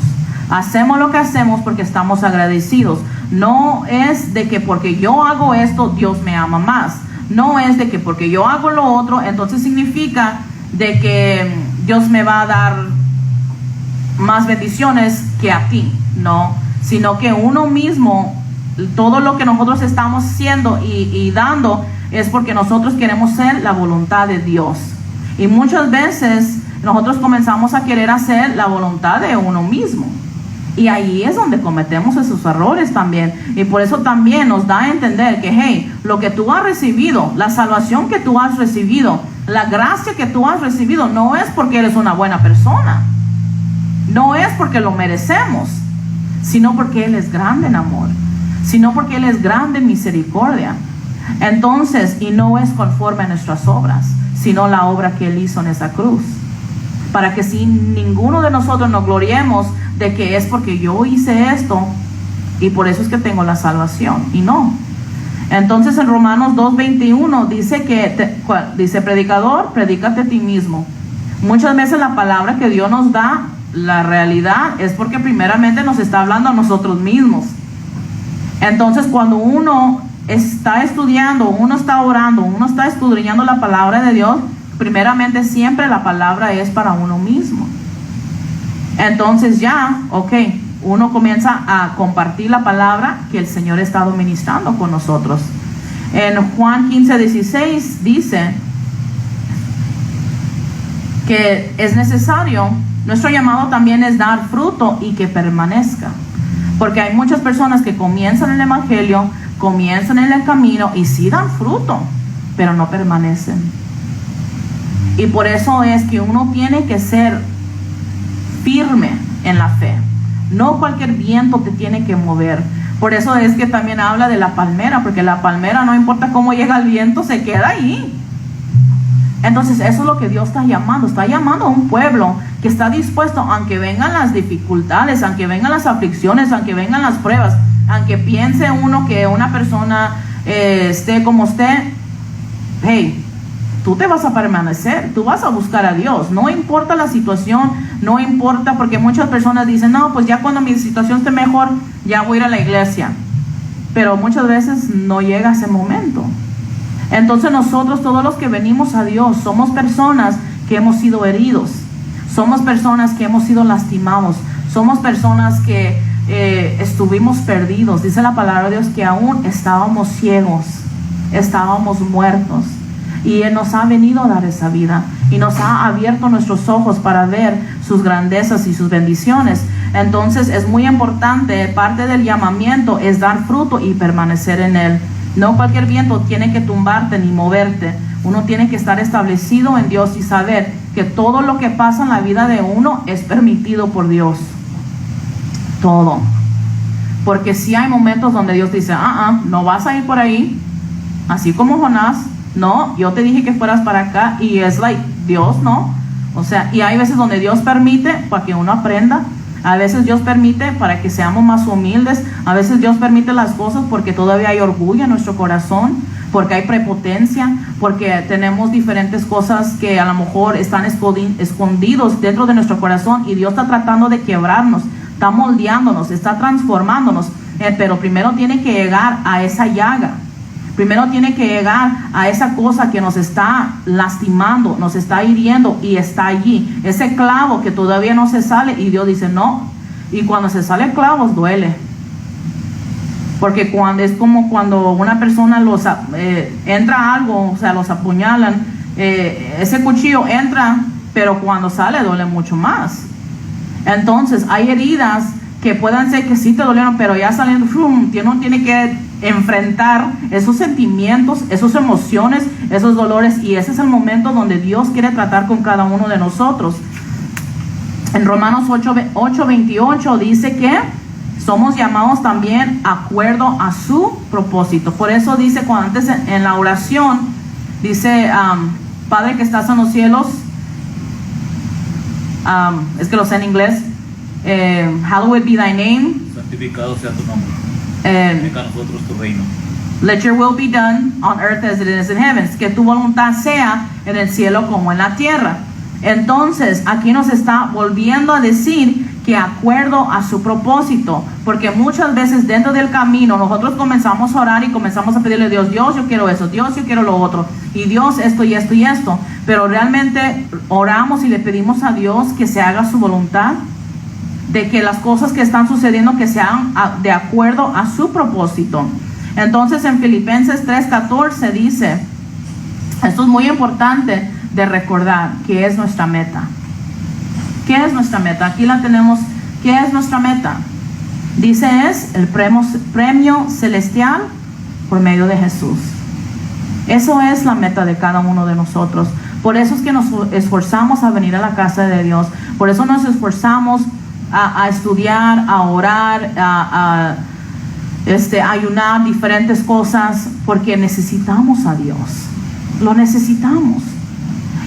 Hacemos lo que hacemos porque estamos agradecidos. No es de que porque yo hago esto, Dios me ama más. No es de que porque yo hago lo otro, entonces significa de que Dios me va a dar más bendiciones que a ti. No, sino que uno mismo, todo lo que nosotros estamos haciendo y dando es porque nosotros queremos ser la voluntad de Dios. Y muchas veces nosotros comenzamos a querer hacer la voluntad de uno mismo. Y ahí es donde cometemos esos errores también. Y por eso también nos da a entender que, hey, lo que tú has recibido, la salvación que tú has recibido, la gracia que tú has recibido, no es porque eres una buena persona. No es porque lo merecemos, sino porque Él es grande en amor. Sino porque Él es grande en misericordia. Entonces, y no es conforme a nuestras obras, sino la obra que Él hizo en esa cruz. Para que si ninguno de nosotros nos gloriemos de que es porque yo hice esto y por eso es que tengo la salvación, y no. Entonces en Romanos 2:21 dice que dice, predicador, predícate a ti mismo. Muchas veces la palabra que Dios nos da, la realidad es porque primeramente nos está hablando a nosotros mismos. Entonces, cuando uno está estudiando, uno está orando, uno está escudriñando la palabra de Dios, primeramente siempre la palabra es para uno mismo. Entonces ya, uno comienza a compartir la palabra que el Señor ha estado ministrando con nosotros. En Juan 15:16 dice que es necesario, nuestro llamado también es dar fruto y que permanezca. Porque hay muchas personas que comienzan el evangelio, comienzan en el camino y sí dan fruto, pero no permanecen. Y por eso es que uno tiene que ser firme en la fe. No cualquier viento te tiene que mover. Por eso es que también habla de la palmera, porque la palmera, no importa cómo llega el viento, se queda ahí. Entonces eso es lo que Dios está llamando a un pueblo que está dispuesto, aunque vengan las dificultades, aunque vengan las aflicciones, aunque vengan las pruebas, aunque piense uno que una persona esté como esté, hey, tú te vas a permanecer, tú vas a buscar a Dios, no importa la situación, no importa, porque muchas personas dicen, no, pues ya cuando mi situación esté mejor, ya voy a ir a la iglesia, pero muchas veces no llega ese momento. Entonces nosotros, todos los que venimos a Dios, somos personas que hemos sido heridos, somos personas que hemos sido lastimados, somos personas que estuvimos perdidos. Dice la palabra de Dios que aún estábamos ciegos, estábamos muertos, y Él nos ha venido a dar esa vida y nos ha abierto nuestros ojos para ver sus grandezas y sus bendiciones. Entonces es muy importante, parte del llamamiento es dar fruto y permanecer en Él. No cualquier viento tiene que tumbarte ni moverte. Uno tiene que estar establecido en Dios y saber que todo lo que pasa en la vida de uno es permitido por Dios. Todo. Porque si hay momentos donde Dios dice, no vas a ir por ahí, así como Jonás, no, yo te dije que fueras para acá, y es Dios, no. O sea, y hay veces donde Dios permite para que uno aprenda. A veces Dios permite para que seamos más humildes. A veces Dios permite las cosas porque todavía hay orgullo en nuestro corazón, porque hay prepotencia, porque tenemos diferentes cosas que a lo mejor están escondidos dentro de nuestro corazón, y Dios está tratando de quebrarnos, está moldeándonos, está transformándonos, pero primero tiene que llegar a esa llaga. Primero tiene que llegar a esa cosa que nos está lastimando, nos está hiriendo, y está allí. Ese clavo que todavía no se sale, y Dios dice no. Y cuando se sale el clavo duele. Porque es como cuando una persona entra algo, o sea, los apuñalan. Ese cuchillo entra, pero cuando sale duele mucho más. Entonces hay heridas que puedan ser que sí te dolieron, pero ya saliendo, uno tiene que enfrentar esos sentimientos, esas emociones, esos dolores, y ese es el momento donde Dios quiere tratar con cada uno de nosotros. En Romanos 8:28 dice que somos llamados también acuerdo a su propósito. Por eso dice, cuando antes en la oración, dice, Padre que estás en los cielos, es que lo sé en inglés, hallowed be thy name, santificado sea tu nombre, venga a nosotros tu reino. Let your will be done on earth as it is in heaven. Que tu voluntad sea en el cielo como en la tierra. Entonces aquí nos está volviendo a decir que acuerdo a su propósito, porque muchas veces dentro del camino nosotros comenzamos a orar y comenzamos a pedirle a Dios, Dios yo quiero eso, Dios yo quiero lo otro, y Dios esto y esto y esto, pero realmente oramos y le pedimos a Dios que se haga su voluntad, de que las cosas que están sucediendo que sean de acuerdo a su propósito. Entonces en Filipenses 3:14 dice, esto es muy importante de recordar, que es nuestra meta. ¿Qué es nuestra meta? Aquí la tenemos. ¿Qué es nuestra meta? Dice, es el premio celestial por medio de Jesús. Eso es la meta de cada uno de nosotros. Por eso es que nos esforzamos a venir a la casa de Dios. Por eso nos esforzamos a estudiar, a orar, a ayunar, diferentes cosas, porque necesitamos a Dios. Lo necesitamos.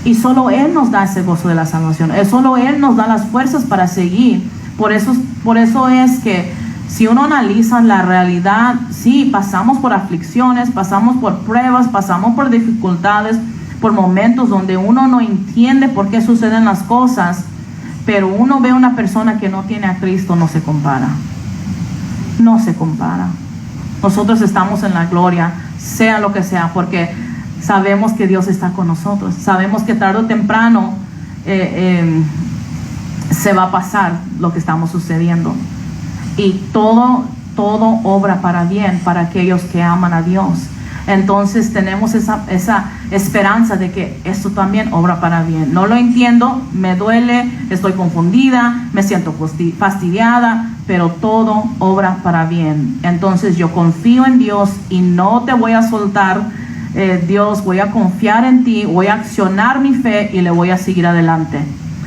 Y solo Él nos da ese gozo de la salvación. Solo Él nos da las fuerzas para seguir. Por eso es que si uno analiza la realidad, sí, pasamos por aflicciones, pasamos por pruebas, pasamos por dificultades, por momentos donde uno no entiende por qué suceden las cosas, pero uno ve a una persona que no tiene a Cristo, no se compara. No se compara. nosotros estamos en la gloria, sea lo que sea, porque sabemos que Dios está con nosotros. Sabemos que tarde o temprano se va a pasar lo que estamos sucediendo. Y todo obra para bien para aquellos que aman a Dios. Entonces tenemos esa esperanza de que esto también obra para bien. No lo entiendo, me duele, estoy confundida, me siento fastidiada, pero todo obra para bien. Entonces yo confío en Dios y no te voy a soltar. Dios, voy a confiar en ti, voy a accionar mi fe y le voy a seguir adelante.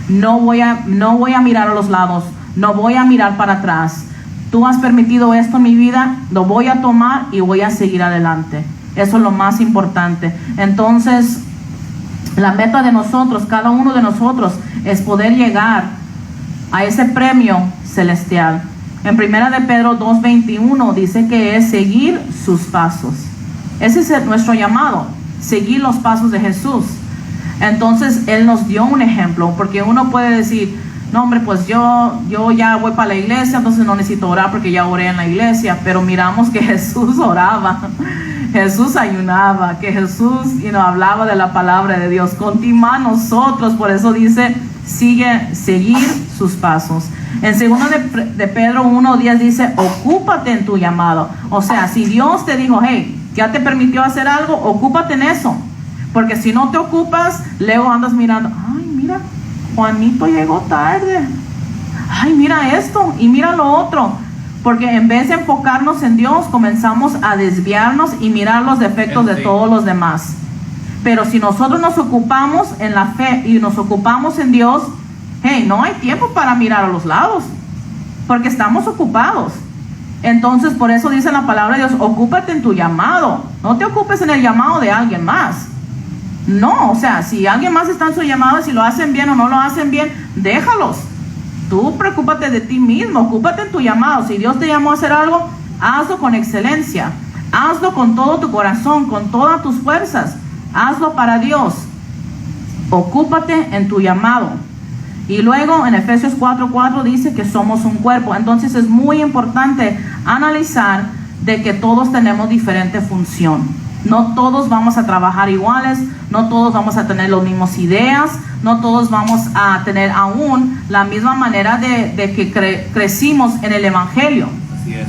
No voy a mirar a los lados, no voy a mirar para atrás. Tú has permitido esto en mi vida, lo voy a tomar y voy a seguir adelante. Eso es lo más importante. Entonces, la meta de nosotros, cada uno de nosotros, es poder llegar a ese premio celestial. En 1 de Pedro 2:21 dice que es seguir sus pasos. Ese es nuestro llamado, seguir los pasos de Jesús. Entonces, Él nos dio un ejemplo, porque uno puede decir, no hombre, pues yo ya voy para la iglesia, entonces no necesito orar porque ya oré en la iglesia. Pero miramos que Jesús oraba, Jesús ayunaba, que Jesús hablaba de la palabra de Dios. Continúa a nosotros, por eso dice, seguir sus pasos. En 2 de Pedro 1:10 dice, ocúpate en tu llamado. O sea, si Dios te dijo, hey, ya te permitió hacer algo, ocúpate en eso. Porque si no te ocupas, luego andas mirando, ay, mira, Juanito llegó tarde. Ay, mira esto y mira lo otro. Porque en vez de enfocarnos en Dios, comenzamos a desviarnos y mirar los defectos de todos los demás. Pero si nosotros nos ocupamos en la fe y nos ocupamos en Dios, hey, no hay tiempo para mirar a los lados, porque estamos ocupados. Entonces, por eso dice la palabra de Dios, ocúpate en tu llamado. No te ocupes en el llamado de alguien más. No, o sea, si alguien más está en su llamado, si lo hacen bien o no lo hacen bien, déjalos. Tú preocúpate de ti mismo, ocúpate en tu llamado. Si Dios te llamó a hacer algo, hazlo con excelencia. Hazlo con todo tu corazón, con todas tus fuerzas. Hazlo para Dios. Ocúpate en tu llamado. Y luego en Efesios 4:4 dice que somos un cuerpo. Entonces es muy importante analizar de que todos tenemos diferente función. No todos vamos a trabajar iguales, no todos vamos a tener las mismas ideas, no todos vamos a tener aún la misma manera de que crecimos en el Evangelio. Así es.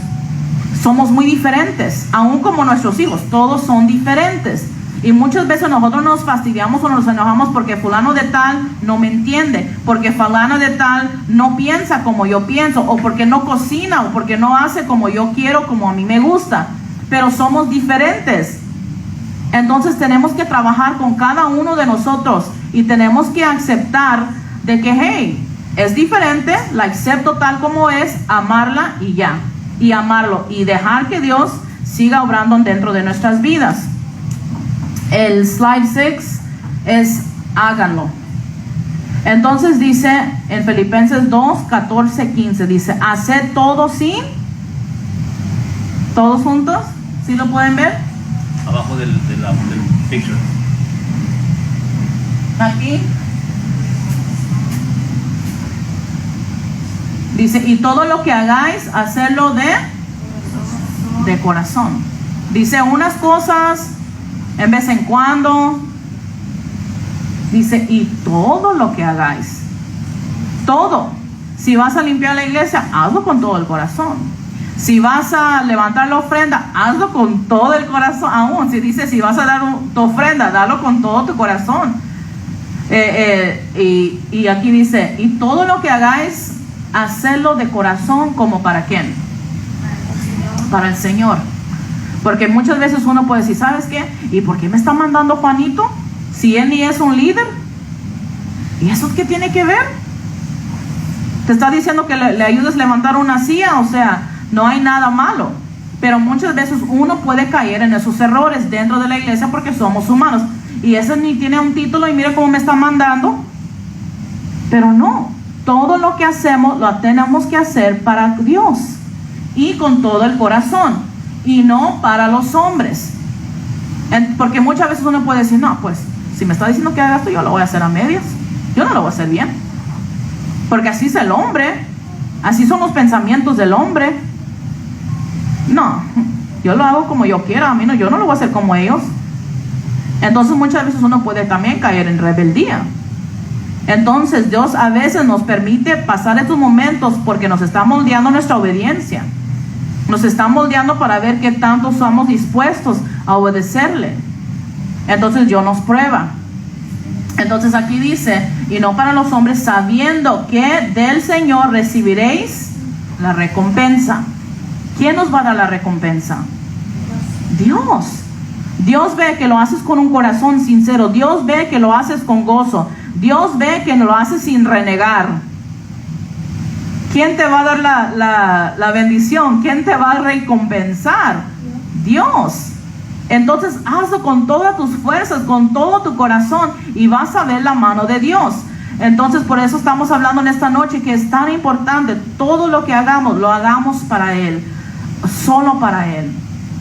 Somos muy diferentes, aún como nuestros hijos, todos son diferentes. Y muchas veces nosotros nos fastidiamos o nos enojamos porque fulano de tal no me entiende, porque fulano de tal no piensa como yo pienso, o porque no cocina, o porque no hace como yo quiero, como a mí me gusta. Pero somos diferentes. Entonces tenemos que trabajar con cada uno de nosotros y tenemos que aceptar de que, hey, es diferente, la acepto tal como es, amarla y ya, y amarlo y dejar que Dios siga obrando dentro de nuestras vidas. El slide 6 es háganlo. Entonces dice en Filipenses 2:14-15, dice, haced todo sin, todos juntos, ¿sí lo pueden ver? Abajo del picture. Aquí dice, y todo lo que hagáis, hacerlo de corazón. Dice unas cosas en vez en cuando. Dice, y todo lo que hagáis, todo. Si vas a limpiar la iglesia, hazlo con todo el corazón. Si vas a levantar la ofrenda, hazlo con todo el corazón. Aún si dice, si vas a dar tu ofrenda, dalo con todo tu corazón. Y aquí dice, y todo lo que hagáis, hacerlo de corazón. ¿Como para quién? Para el Señor. Porque muchas veces uno puede decir, ¿sabes qué? ¿Y por qué me está mandando Juanito? Si él ni es un líder. ¿Y eso qué tiene que ver? Te está diciendo que le ayudes a levantar una silla, o sea, no hay nada malo. Pero muchas veces uno puede caer en esos errores dentro de la iglesia porque somos humanos. Y ese ni tiene un título y mire cómo me está mandando. Pero no, todo lo que hacemos lo tenemos que hacer para Dios y con todo el corazón, y no para los hombres. Porque muchas veces uno puede decir, no, pues si me está diciendo que haga esto, yo lo voy a hacer a medias, yo no lo voy a hacer bien, porque así es el hombre, así son los pensamientos del hombre. No, Yo lo hago como yo quiera, yo no lo voy a hacer como ellos. Entonces muchas veces uno puede también caer en rebeldía. Entonces Dios a veces nos permite pasar estos momentos porque nos está moldeando nuestra obediencia. Nos está moldeando para ver qué tanto somos dispuestos a obedecerle. Entonces Dios nos prueba. Entonces aquí dice, y no para los hombres, sabiendo que del Señor recibiréis la recompensa. ¿Quién nos va a dar la recompensa? Dios. Dios ve que lo haces con un corazón sincero. Dios ve que lo haces con gozo. Dios ve que lo haces sin renegar. ¿Quién te va a dar la bendición? ¿Quién te va a recompensar? Dios. Entonces hazlo con todas tus fuerzas, con todo tu corazón, y vas a ver la mano de Dios. Entonces por eso estamos hablando en esta noche que es tan importante, todo lo que hagamos, lo hagamos para Él, solo para Él.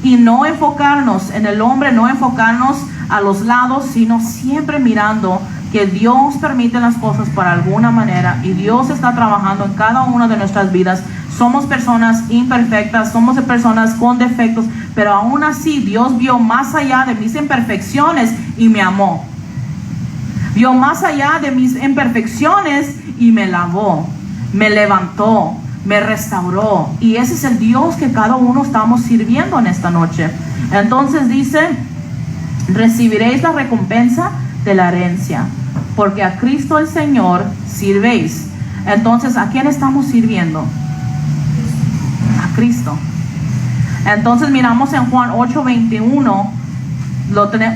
Y no enfocarnos en el hombre, no enfocarnos a los lados, sino siempre mirando que Dios permite las cosas para alguna manera, y Dios está trabajando en cada una de nuestras vidas. Somos personas imperfectas, somos personas con defectos, pero aún así Dios vio más allá de mis imperfecciones y me amó. Vio más allá de mis imperfecciones y me lavó, me levantó, me restauró. Y ese es el Dios que cada uno estamos sirviendo en esta noche. Entonces dice, recibiréis la recompensa de la herencia, porque a Cristo el Señor sirvéis. Entonces, ¿a quién estamos sirviendo? A Cristo. Entonces miramos en Juan 8:21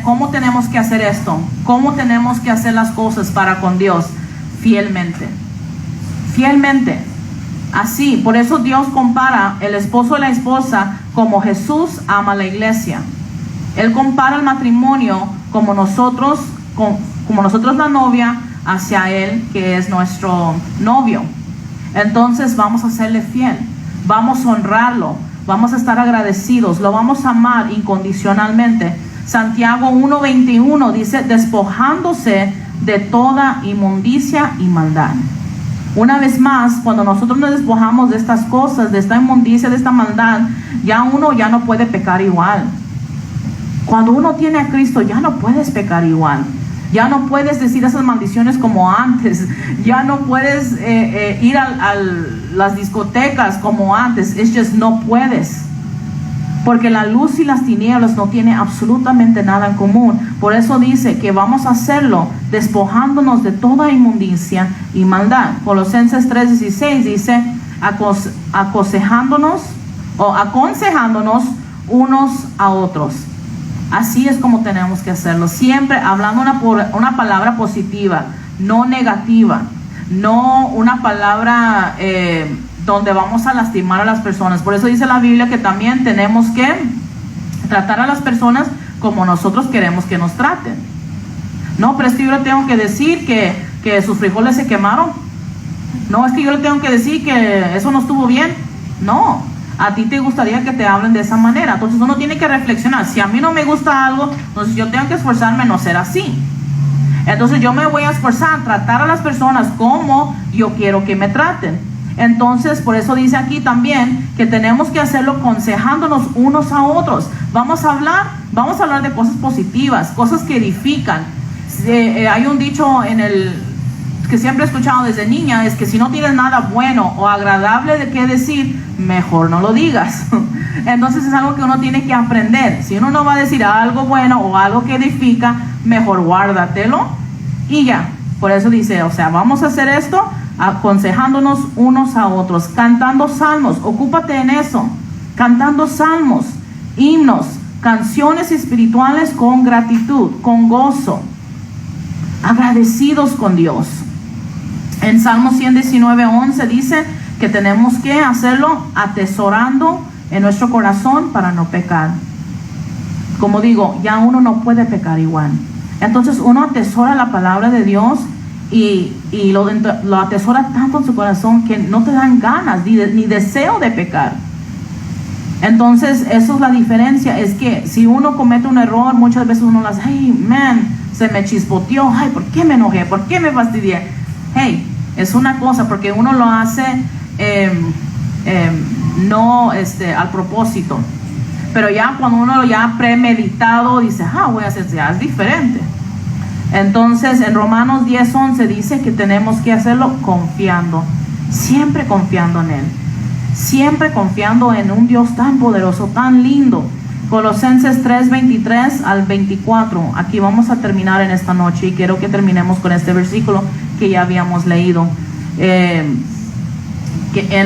cómo tenemos que hacer esto, cómo tenemos que hacer las cosas para con Dios. Fielmente, fielmente. Así, por eso Dios compara el esposo y la esposa como Jesús ama a la iglesia. Él compara el matrimonio como nosotros la novia hacia Él, que es nuestro novio. Entonces vamos a serle fiel, vamos a honrarlo, vamos a estar agradecidos, lo vamos a amar incondicionalmente. Santiago 1:21 dice, despojándose de toda inmundicia y maldad. Una vez más, cuando nosotros nos despojamos de estas cosas, de esta inmundicia, de esta maldad, uno ya no puede pecar igual. Cuando uno tiene a Cristo, ya no puedes pecar igual. Ya no puedes decir esas maldiciones como antes. Ya no puedes ir a las discotecas como antes. Es just no puedes. Porque la luz y las tinieblas no tienen absolutamente nada en común. Por eso dice que vamos a hacerlo despojándonos de toda inmundicia y maldad. Colosenses 3:16 dice, aconsejándonos unos a otros. Así es como tenemos que hacerlo. Siempre hablando una palabra positiva, no negativa. No una palabra donde vamos a lastimar a las personas. Por eso dice la Biblia que también tenemos que tratar a las personas como nosotros queremos que nos traten. No, pero es que yo le tengo que decir que sus frijoles se quemaron. No, es que yo le tengo que decir que eso no estuvo bien. No, a ti te gustaría que te hablen de esa manera. Entonces uno tiene que reflexionar. Si a mí no me gusta algo, entonces yo tengo que esforzarme en no ser así. Entonces yo me voy a esforzar a tratar a las personas como yo quiero que me traten. Entonces por eso dice aquí también que tenemos que hacerlo aconsejándonos unos a otros. Vamos a hablar de cosas positivas, cosas que edifican. Hay un dicho que siempre he escuchado desde niña, es que si no tienes nada bueno o agradable de qué decir, mejor no lo digas. Entonces es algo que uno tiene que aprender. Si uno no va a decir algo bueno o algo que edifica, mejor guárdatelo y ya. Por eso dice, vamos a hacer esto aconsejándonos unos a otros, cantando salmos. Ocúpate en eso, cantando salmos, himnos, canciones espirituales con gratitud, con gozo, agradecidos con Dios. En Salmo 119:11 dice que tenemos que hacerlo atesorando en nuestro corazón para no pecar. Como digo, ya uno no puede pecar igual. Entonces uno atesora la palabra de Dios y lo atesora tanto en su corazón que no te dan ganas ni deseo de pecar. Entonces eso es la diferencia. Es que si uno comete un error, muchas veces uno las, se me chispoteó, ¿por qué me enojé? ¿Por qué me fastidié? Es una cosa, porque uno lo hace no al propósito. Pero ya cuando uno ya ha premeditado, dice, voy a hacer, ya es diferente. Entonces en Romanos 10:11 dice que tenemos que hacerlo confiando, siempre confiando en Él, siempre confiando en un Dios tan poderoso, tan lindo. Colosenses 3:23 al 24. Aquí vamos a terminar en esta noche y quiero que terminemos con este versículo que ya habíamos leído.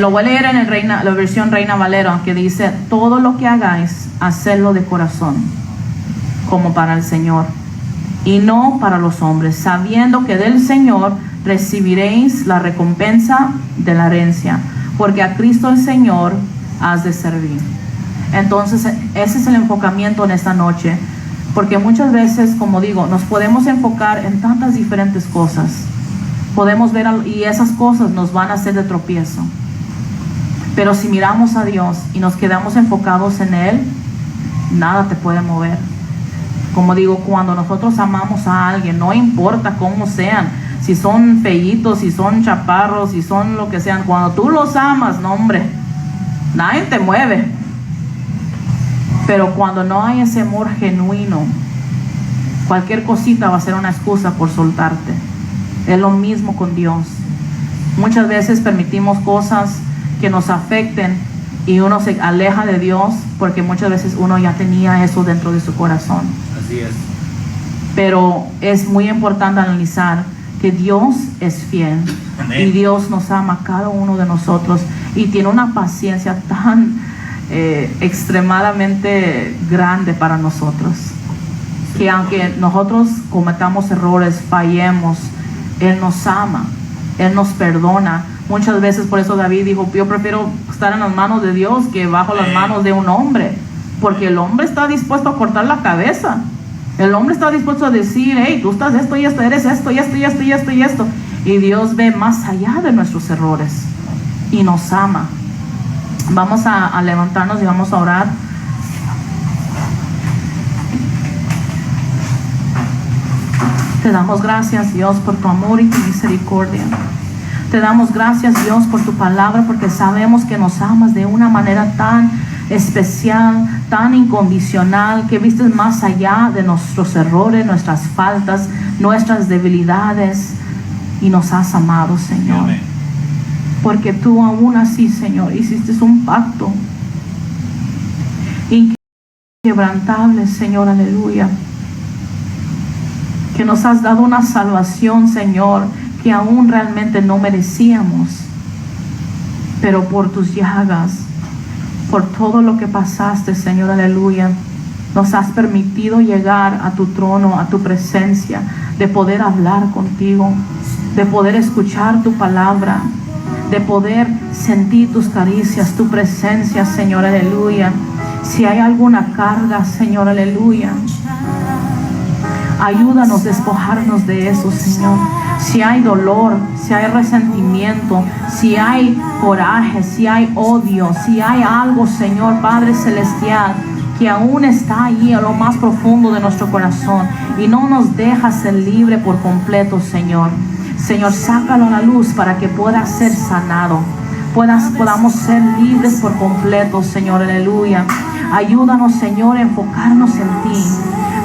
Lo voy a leer en la versión Reina Valera, que dice: todo lo que hagáis, hacedlo de corazón, como para el Señor, y no para los hombres, sabiendo que del Señor recibiréis la recompensa de la herencia, porque a Cristo el Señor has de servir. Entonces ese es el enfocamiento en esta noche, porque muchas veces, como digo, nos podemos enfocar en tantas diferentes cosas. Podemos ver, y esas cosas nos van a hacer de tropiezo. Pero si miramos a Dios y nos quedamos enfocados en Él, nada te puede mover. Como digo, cuando nosotros amamos a alguien, no importa cómo sean, si son feitos, si son chaparros, si son lo que sean, cuando tú los amas, no hombre, nadie te mueve. Pero cuando no hay ese amor genuino, cualquier cosita va a ser una excusa por soltarte. Es lo mismo con Dios. Muchas veces permitimos cosas que nos afecten y uno se aleja de Dios porque muchas veces uno ya tenía eso dentro de su corazón. Así es. Pero es muy importante analizar que Dios es fiel. Amén. Y Dios nos ama a cada uno de nosotros y tiene una paciencia tan extremadamente grande para nosotros, que aunque nosotros cometamos errores, fallemos, Él nos ama, Él nos perdona. Muchas veces, por eso David dijo: yo prefiero estar en las manos de Dios que bajo las manos de un hombre, porque el hombre está dispuesto a cortar la cabeza. El hombre está dispuesto a decir: hey, tú estás esto y esto, eres esto y esto y esto y esto y esto. Y Dios ve más allá de nuestros errores y nos ama. Vamos a levantarnos y vamos a orar. Te damos gracias, Dios, por tu amor y tu misericordia. Te damos gracias, Dios, por tu palabra, porque sabemos que nos amas de una manera tan especial, tan incondicional, que vistes más allá de nuestros errores, nuestras faltas, nuestras debilidades, y nos has amado, Señor. Amén. Porque tú aún así, Señor, hiciste un pacto inquebrantable, Señor, aleluya, que nos has dado una salvación, Señor, que aún realmente no merecíamos, pero por tus llagas, por todo lo que pasaste, Señor, aleluya, nos has permitido llegar a tu trono, a tu presencia, de poder hablar contigo, de poder escuchar tu palabra, de poder sentir tus caricias, tu presencia, Señor, aleluya. Si hay alguna carga, Señor, aleluya, ayúdanos a despojarnos de eso, Señor. Si hay dolor, si hay resentimiento, si hay coraje, si hay odio, si hay algo, Señor Padre Celestial, que aún está allí a lo más profundo de nuestro corazón y no nos deja ser libre por completo, Señor. Señor, sácalo a la luz para que pueda ser sanado, podamos ser libres por completo, Señor, aleluya. Ayúdanos, Señor, a enfocarnos en ti,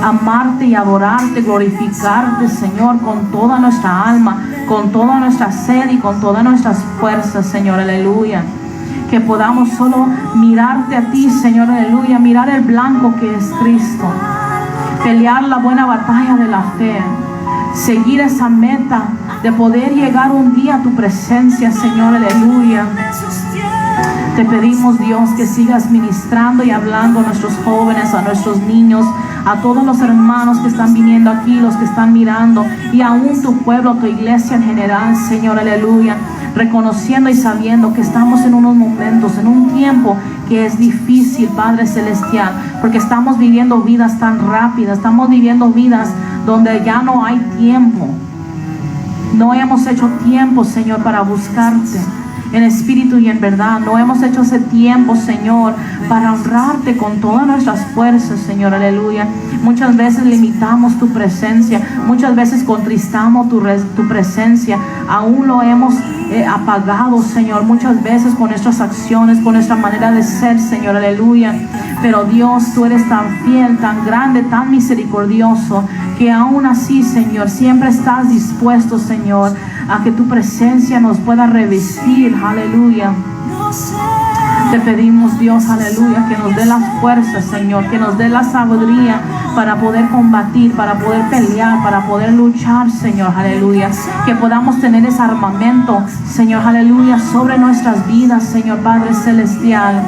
amarte y adorarte, glorificarte, Señor, con toda nuestra alma, con toda nuestra sed y con todas nuestras fuerzas, Señor, aleluya. Que podamos solo mirarte a ti, Señor, aleluya, mirar el blanco que es Cristo, pelear la buena batalla de la fe, seguir esa meta de poder llegar un día a tu presencia, Señor, aleluya. Te pedimos, Dios, que sigas ministrando y hablando a nuestros jóvenes, a nuestros niños, a todos los hermanos que están viniendo aquí, los que están mirando, y aún tu pueblo, tu iglesia en general, Señor, aleluya. Reconociendo y sabiendo que estamos en unos momentos, en un tiempo que es difícil, Padre Celestial, porque estamos viviendo vidas tan rápidas, estamos viviendo vidas donde ya no hay tiempo. No hemos hecho tiempo, Señor, para buscarte en espíritu y en verdad. No hemos hecho ese tiempo, Señor, para honrarte con todas nuestras fuerzas, Señor, aleluya. Muchas veces limitamos tu presencia, muchas veces contristamos tu presencia, aún lo hemos apagado, Señor, muchas veces con nuestras acciones, con nuestra manera de ser, Señor, aleluya. Pero Dios, tú eres tan fiel, tan grande, tan misericordioso, que aún así, Señor, siempre estás dispuesto, Señor, a que tu presencia nos pueda revestir. Aleluya. Te pedimos, Dios, aleluya, que nos dé las fuerzas, Señor, que nos dé la sabiduría para poder combatir, para poder pelear, para poder luchar, Señor, aleluya. Que podamos tener ese armamento, Señor, aleluya, sobre nuestras vidas, Señor Padre Celestial.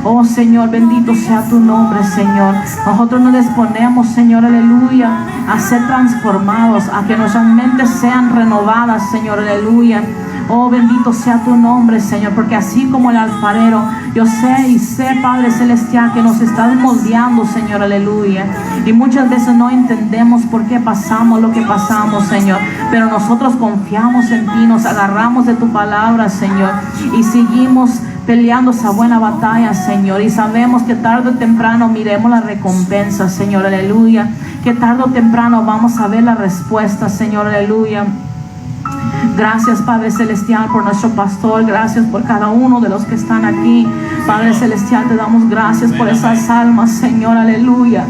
Oh Señor, bendito sea tu nombre, Señor. Nosotros nos disponemos, Señor, aleluya, a ser transformados, a que nuestras mentes sean renovadas, Señor, aleluya. Oh, bendito sea tu nombre, Señor, porque así como el alfarero, yo sé y sé, Padre Celestial, que nos estás moldeando, Señor, aleluya. Y muchas veces no entendemos por qué pasamos lo que pasamos, Señor, pero nosotros confiamos en ti, nos agarramos de tu palabra, Señor, y seguimos peleando esa buena batalla, Señor, y sabemos que tarde o temprano miremos la recompensa, Señor, aleluya, que tarde o temprano vamos a ver la respuesta, Señor, aleluya. Gracias, Padre Celestial, por nuestro pastor. Gracias por cada uno de los que están aquí. Padre Celestial, te damos gracias por esas almas, Señor, aleluya,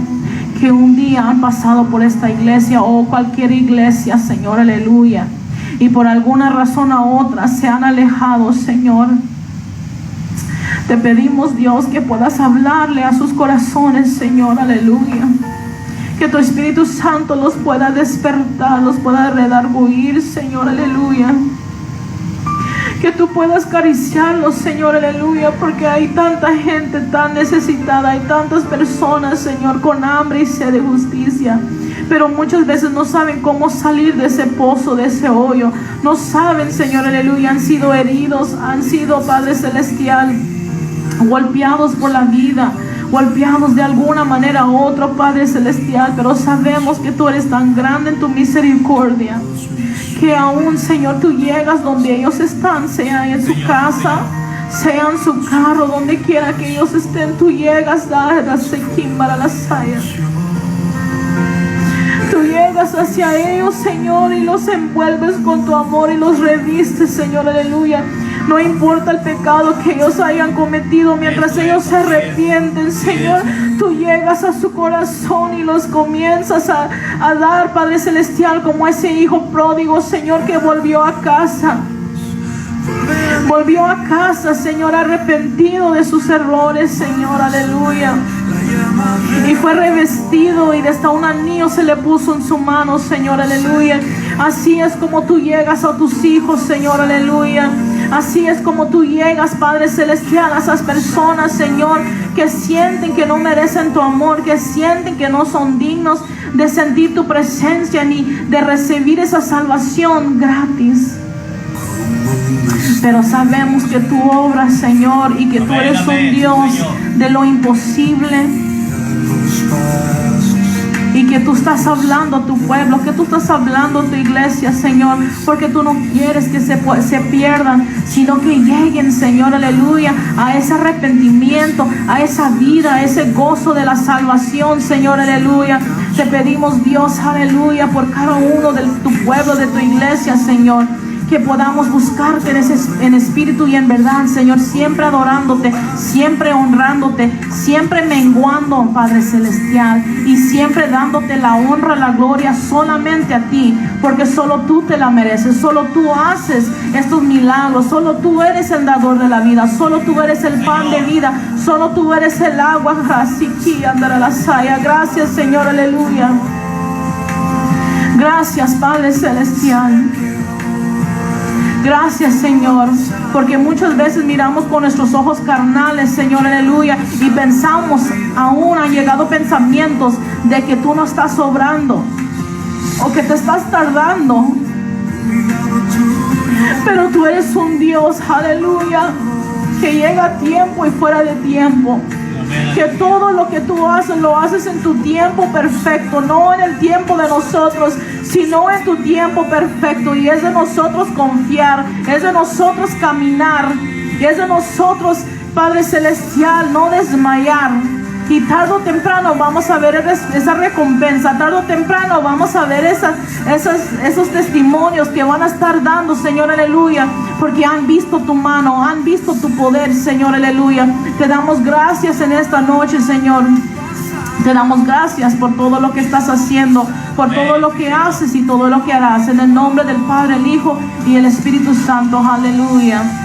que un día han pasado por esta iglesia o cualquier iglesia, Señor, aleluya, y por alguna razón a otra se han alejado, Señor. Te pedimos, Dios, que puedas hablarle a sus corazones, Señor, aleluya. Que tu Espíritu Santo los pueda despertar, los pueda redarguir, Señor, aleluya. Que tú puedas acariciarlos, Señor, aleluya, porque hay tanta gente tan necesitada, hay tantas personas, Señor, con hambre y sed de justicia, pero muchas veces no saben cómo salir de ese pozo, de ese hoyo. No saben, Señor, aleluya, han sido heridos, han sido, Padre Celestial, golpeados por la vida, golpeados de alguna manera u otra, Padre Celestial, pero sabemos que tú eres tan grande en tu misericordia, que aún, Señor, tú llegas donde ellos están, sea en su casa, sea en su carro, donde quiera que ellos estén, tú llegas tú llegas hacia ellos, Señor, y los envuelves con tu amor y los revistes, Señor, aleluya. No importa el pecado que ellos hayan cometido, mientras ellos se arrepienten, Señor, tú llegas a su corazón y los comienzas a dar, Padre Celestial, como ese hijo pródigo, Señor, que volvió a casa. Volvió a casa, Señor, arrepentido de sus errores, Señor, aleluya. Y fue revestido y hasta un anillo se le puso en su mano, Señor, aleluya. Así es como tú llegas a tus hijos, Señor, aleluya. Así es como tú llegas, Padre Celestial, a esas personas, Señor, que sienten que no merecen tu amor, que sienten que no son dignos de sentir tu presencia ni de recibir esa salvación gratis. Pero sabemos que tú obras, Señor, y que tú eres un Dios de lo imposible, y que tú estás hablando a tu pueblo, que tú estás hablando a tu iglesia, Señor, porque tú no quieres que se pierdan, sino que lleguen, Señor, aleluya, a ese arrepentimiento, a esa vida, a ese gozo de la salvación, Señor, aleluya. Te pedimos, Dios, aleluya, por cada uno de tu pueblo, de tu iglesia, Señor, que podamos buscarte en espíritu y en verdad, Señor, siempre adorándote, siempre honrándote, siempre menguando, Padre Celestial, y siempre dándote la honra, la gloria solamente a ti, porque solo tú te la mereces, solo tú haces estos milagros, solo tú eres el dador de la vida, solo tú eres el pan de vida, solo tú eres el agua. Gracias, Señor, aleluya. Gracias, Padre Celestial. Gracias, Señor, porque muchas veces miramos con nuestros ojos carnales, Señor, aleluya, y pensamos, aún han llegado pensamientos de que tú no estás obrando o que te estás tardando, pero tú eres un Dios, aleluya, que llega a tiempo y fuera de tiempo. Que todo lo que tú haces, lo haces en tu tiempo perfecto, no en el tiempo de nosotros, sino en tu tiempo perfecto. Y es de nosotros confiar, es de nosotros caminar, es de nosotros, Padre Celestial, no desmayar, Y tarde o temprano vamos a ver esa recompensa. Tarde o temprano vamos a ver esos testimonios que van a estar dando, Señor, aleluya. Porque han visto tu mano, han visto tu poder, Señor, aleluya. Te damos gracias en esta noche, Señor. Te damos gracias por todo lo que estás haciendo, por todo lo que haces y todo lo que harás. En el nombre del Padre, el Hijo y el Espíritu Santo. Aleluya.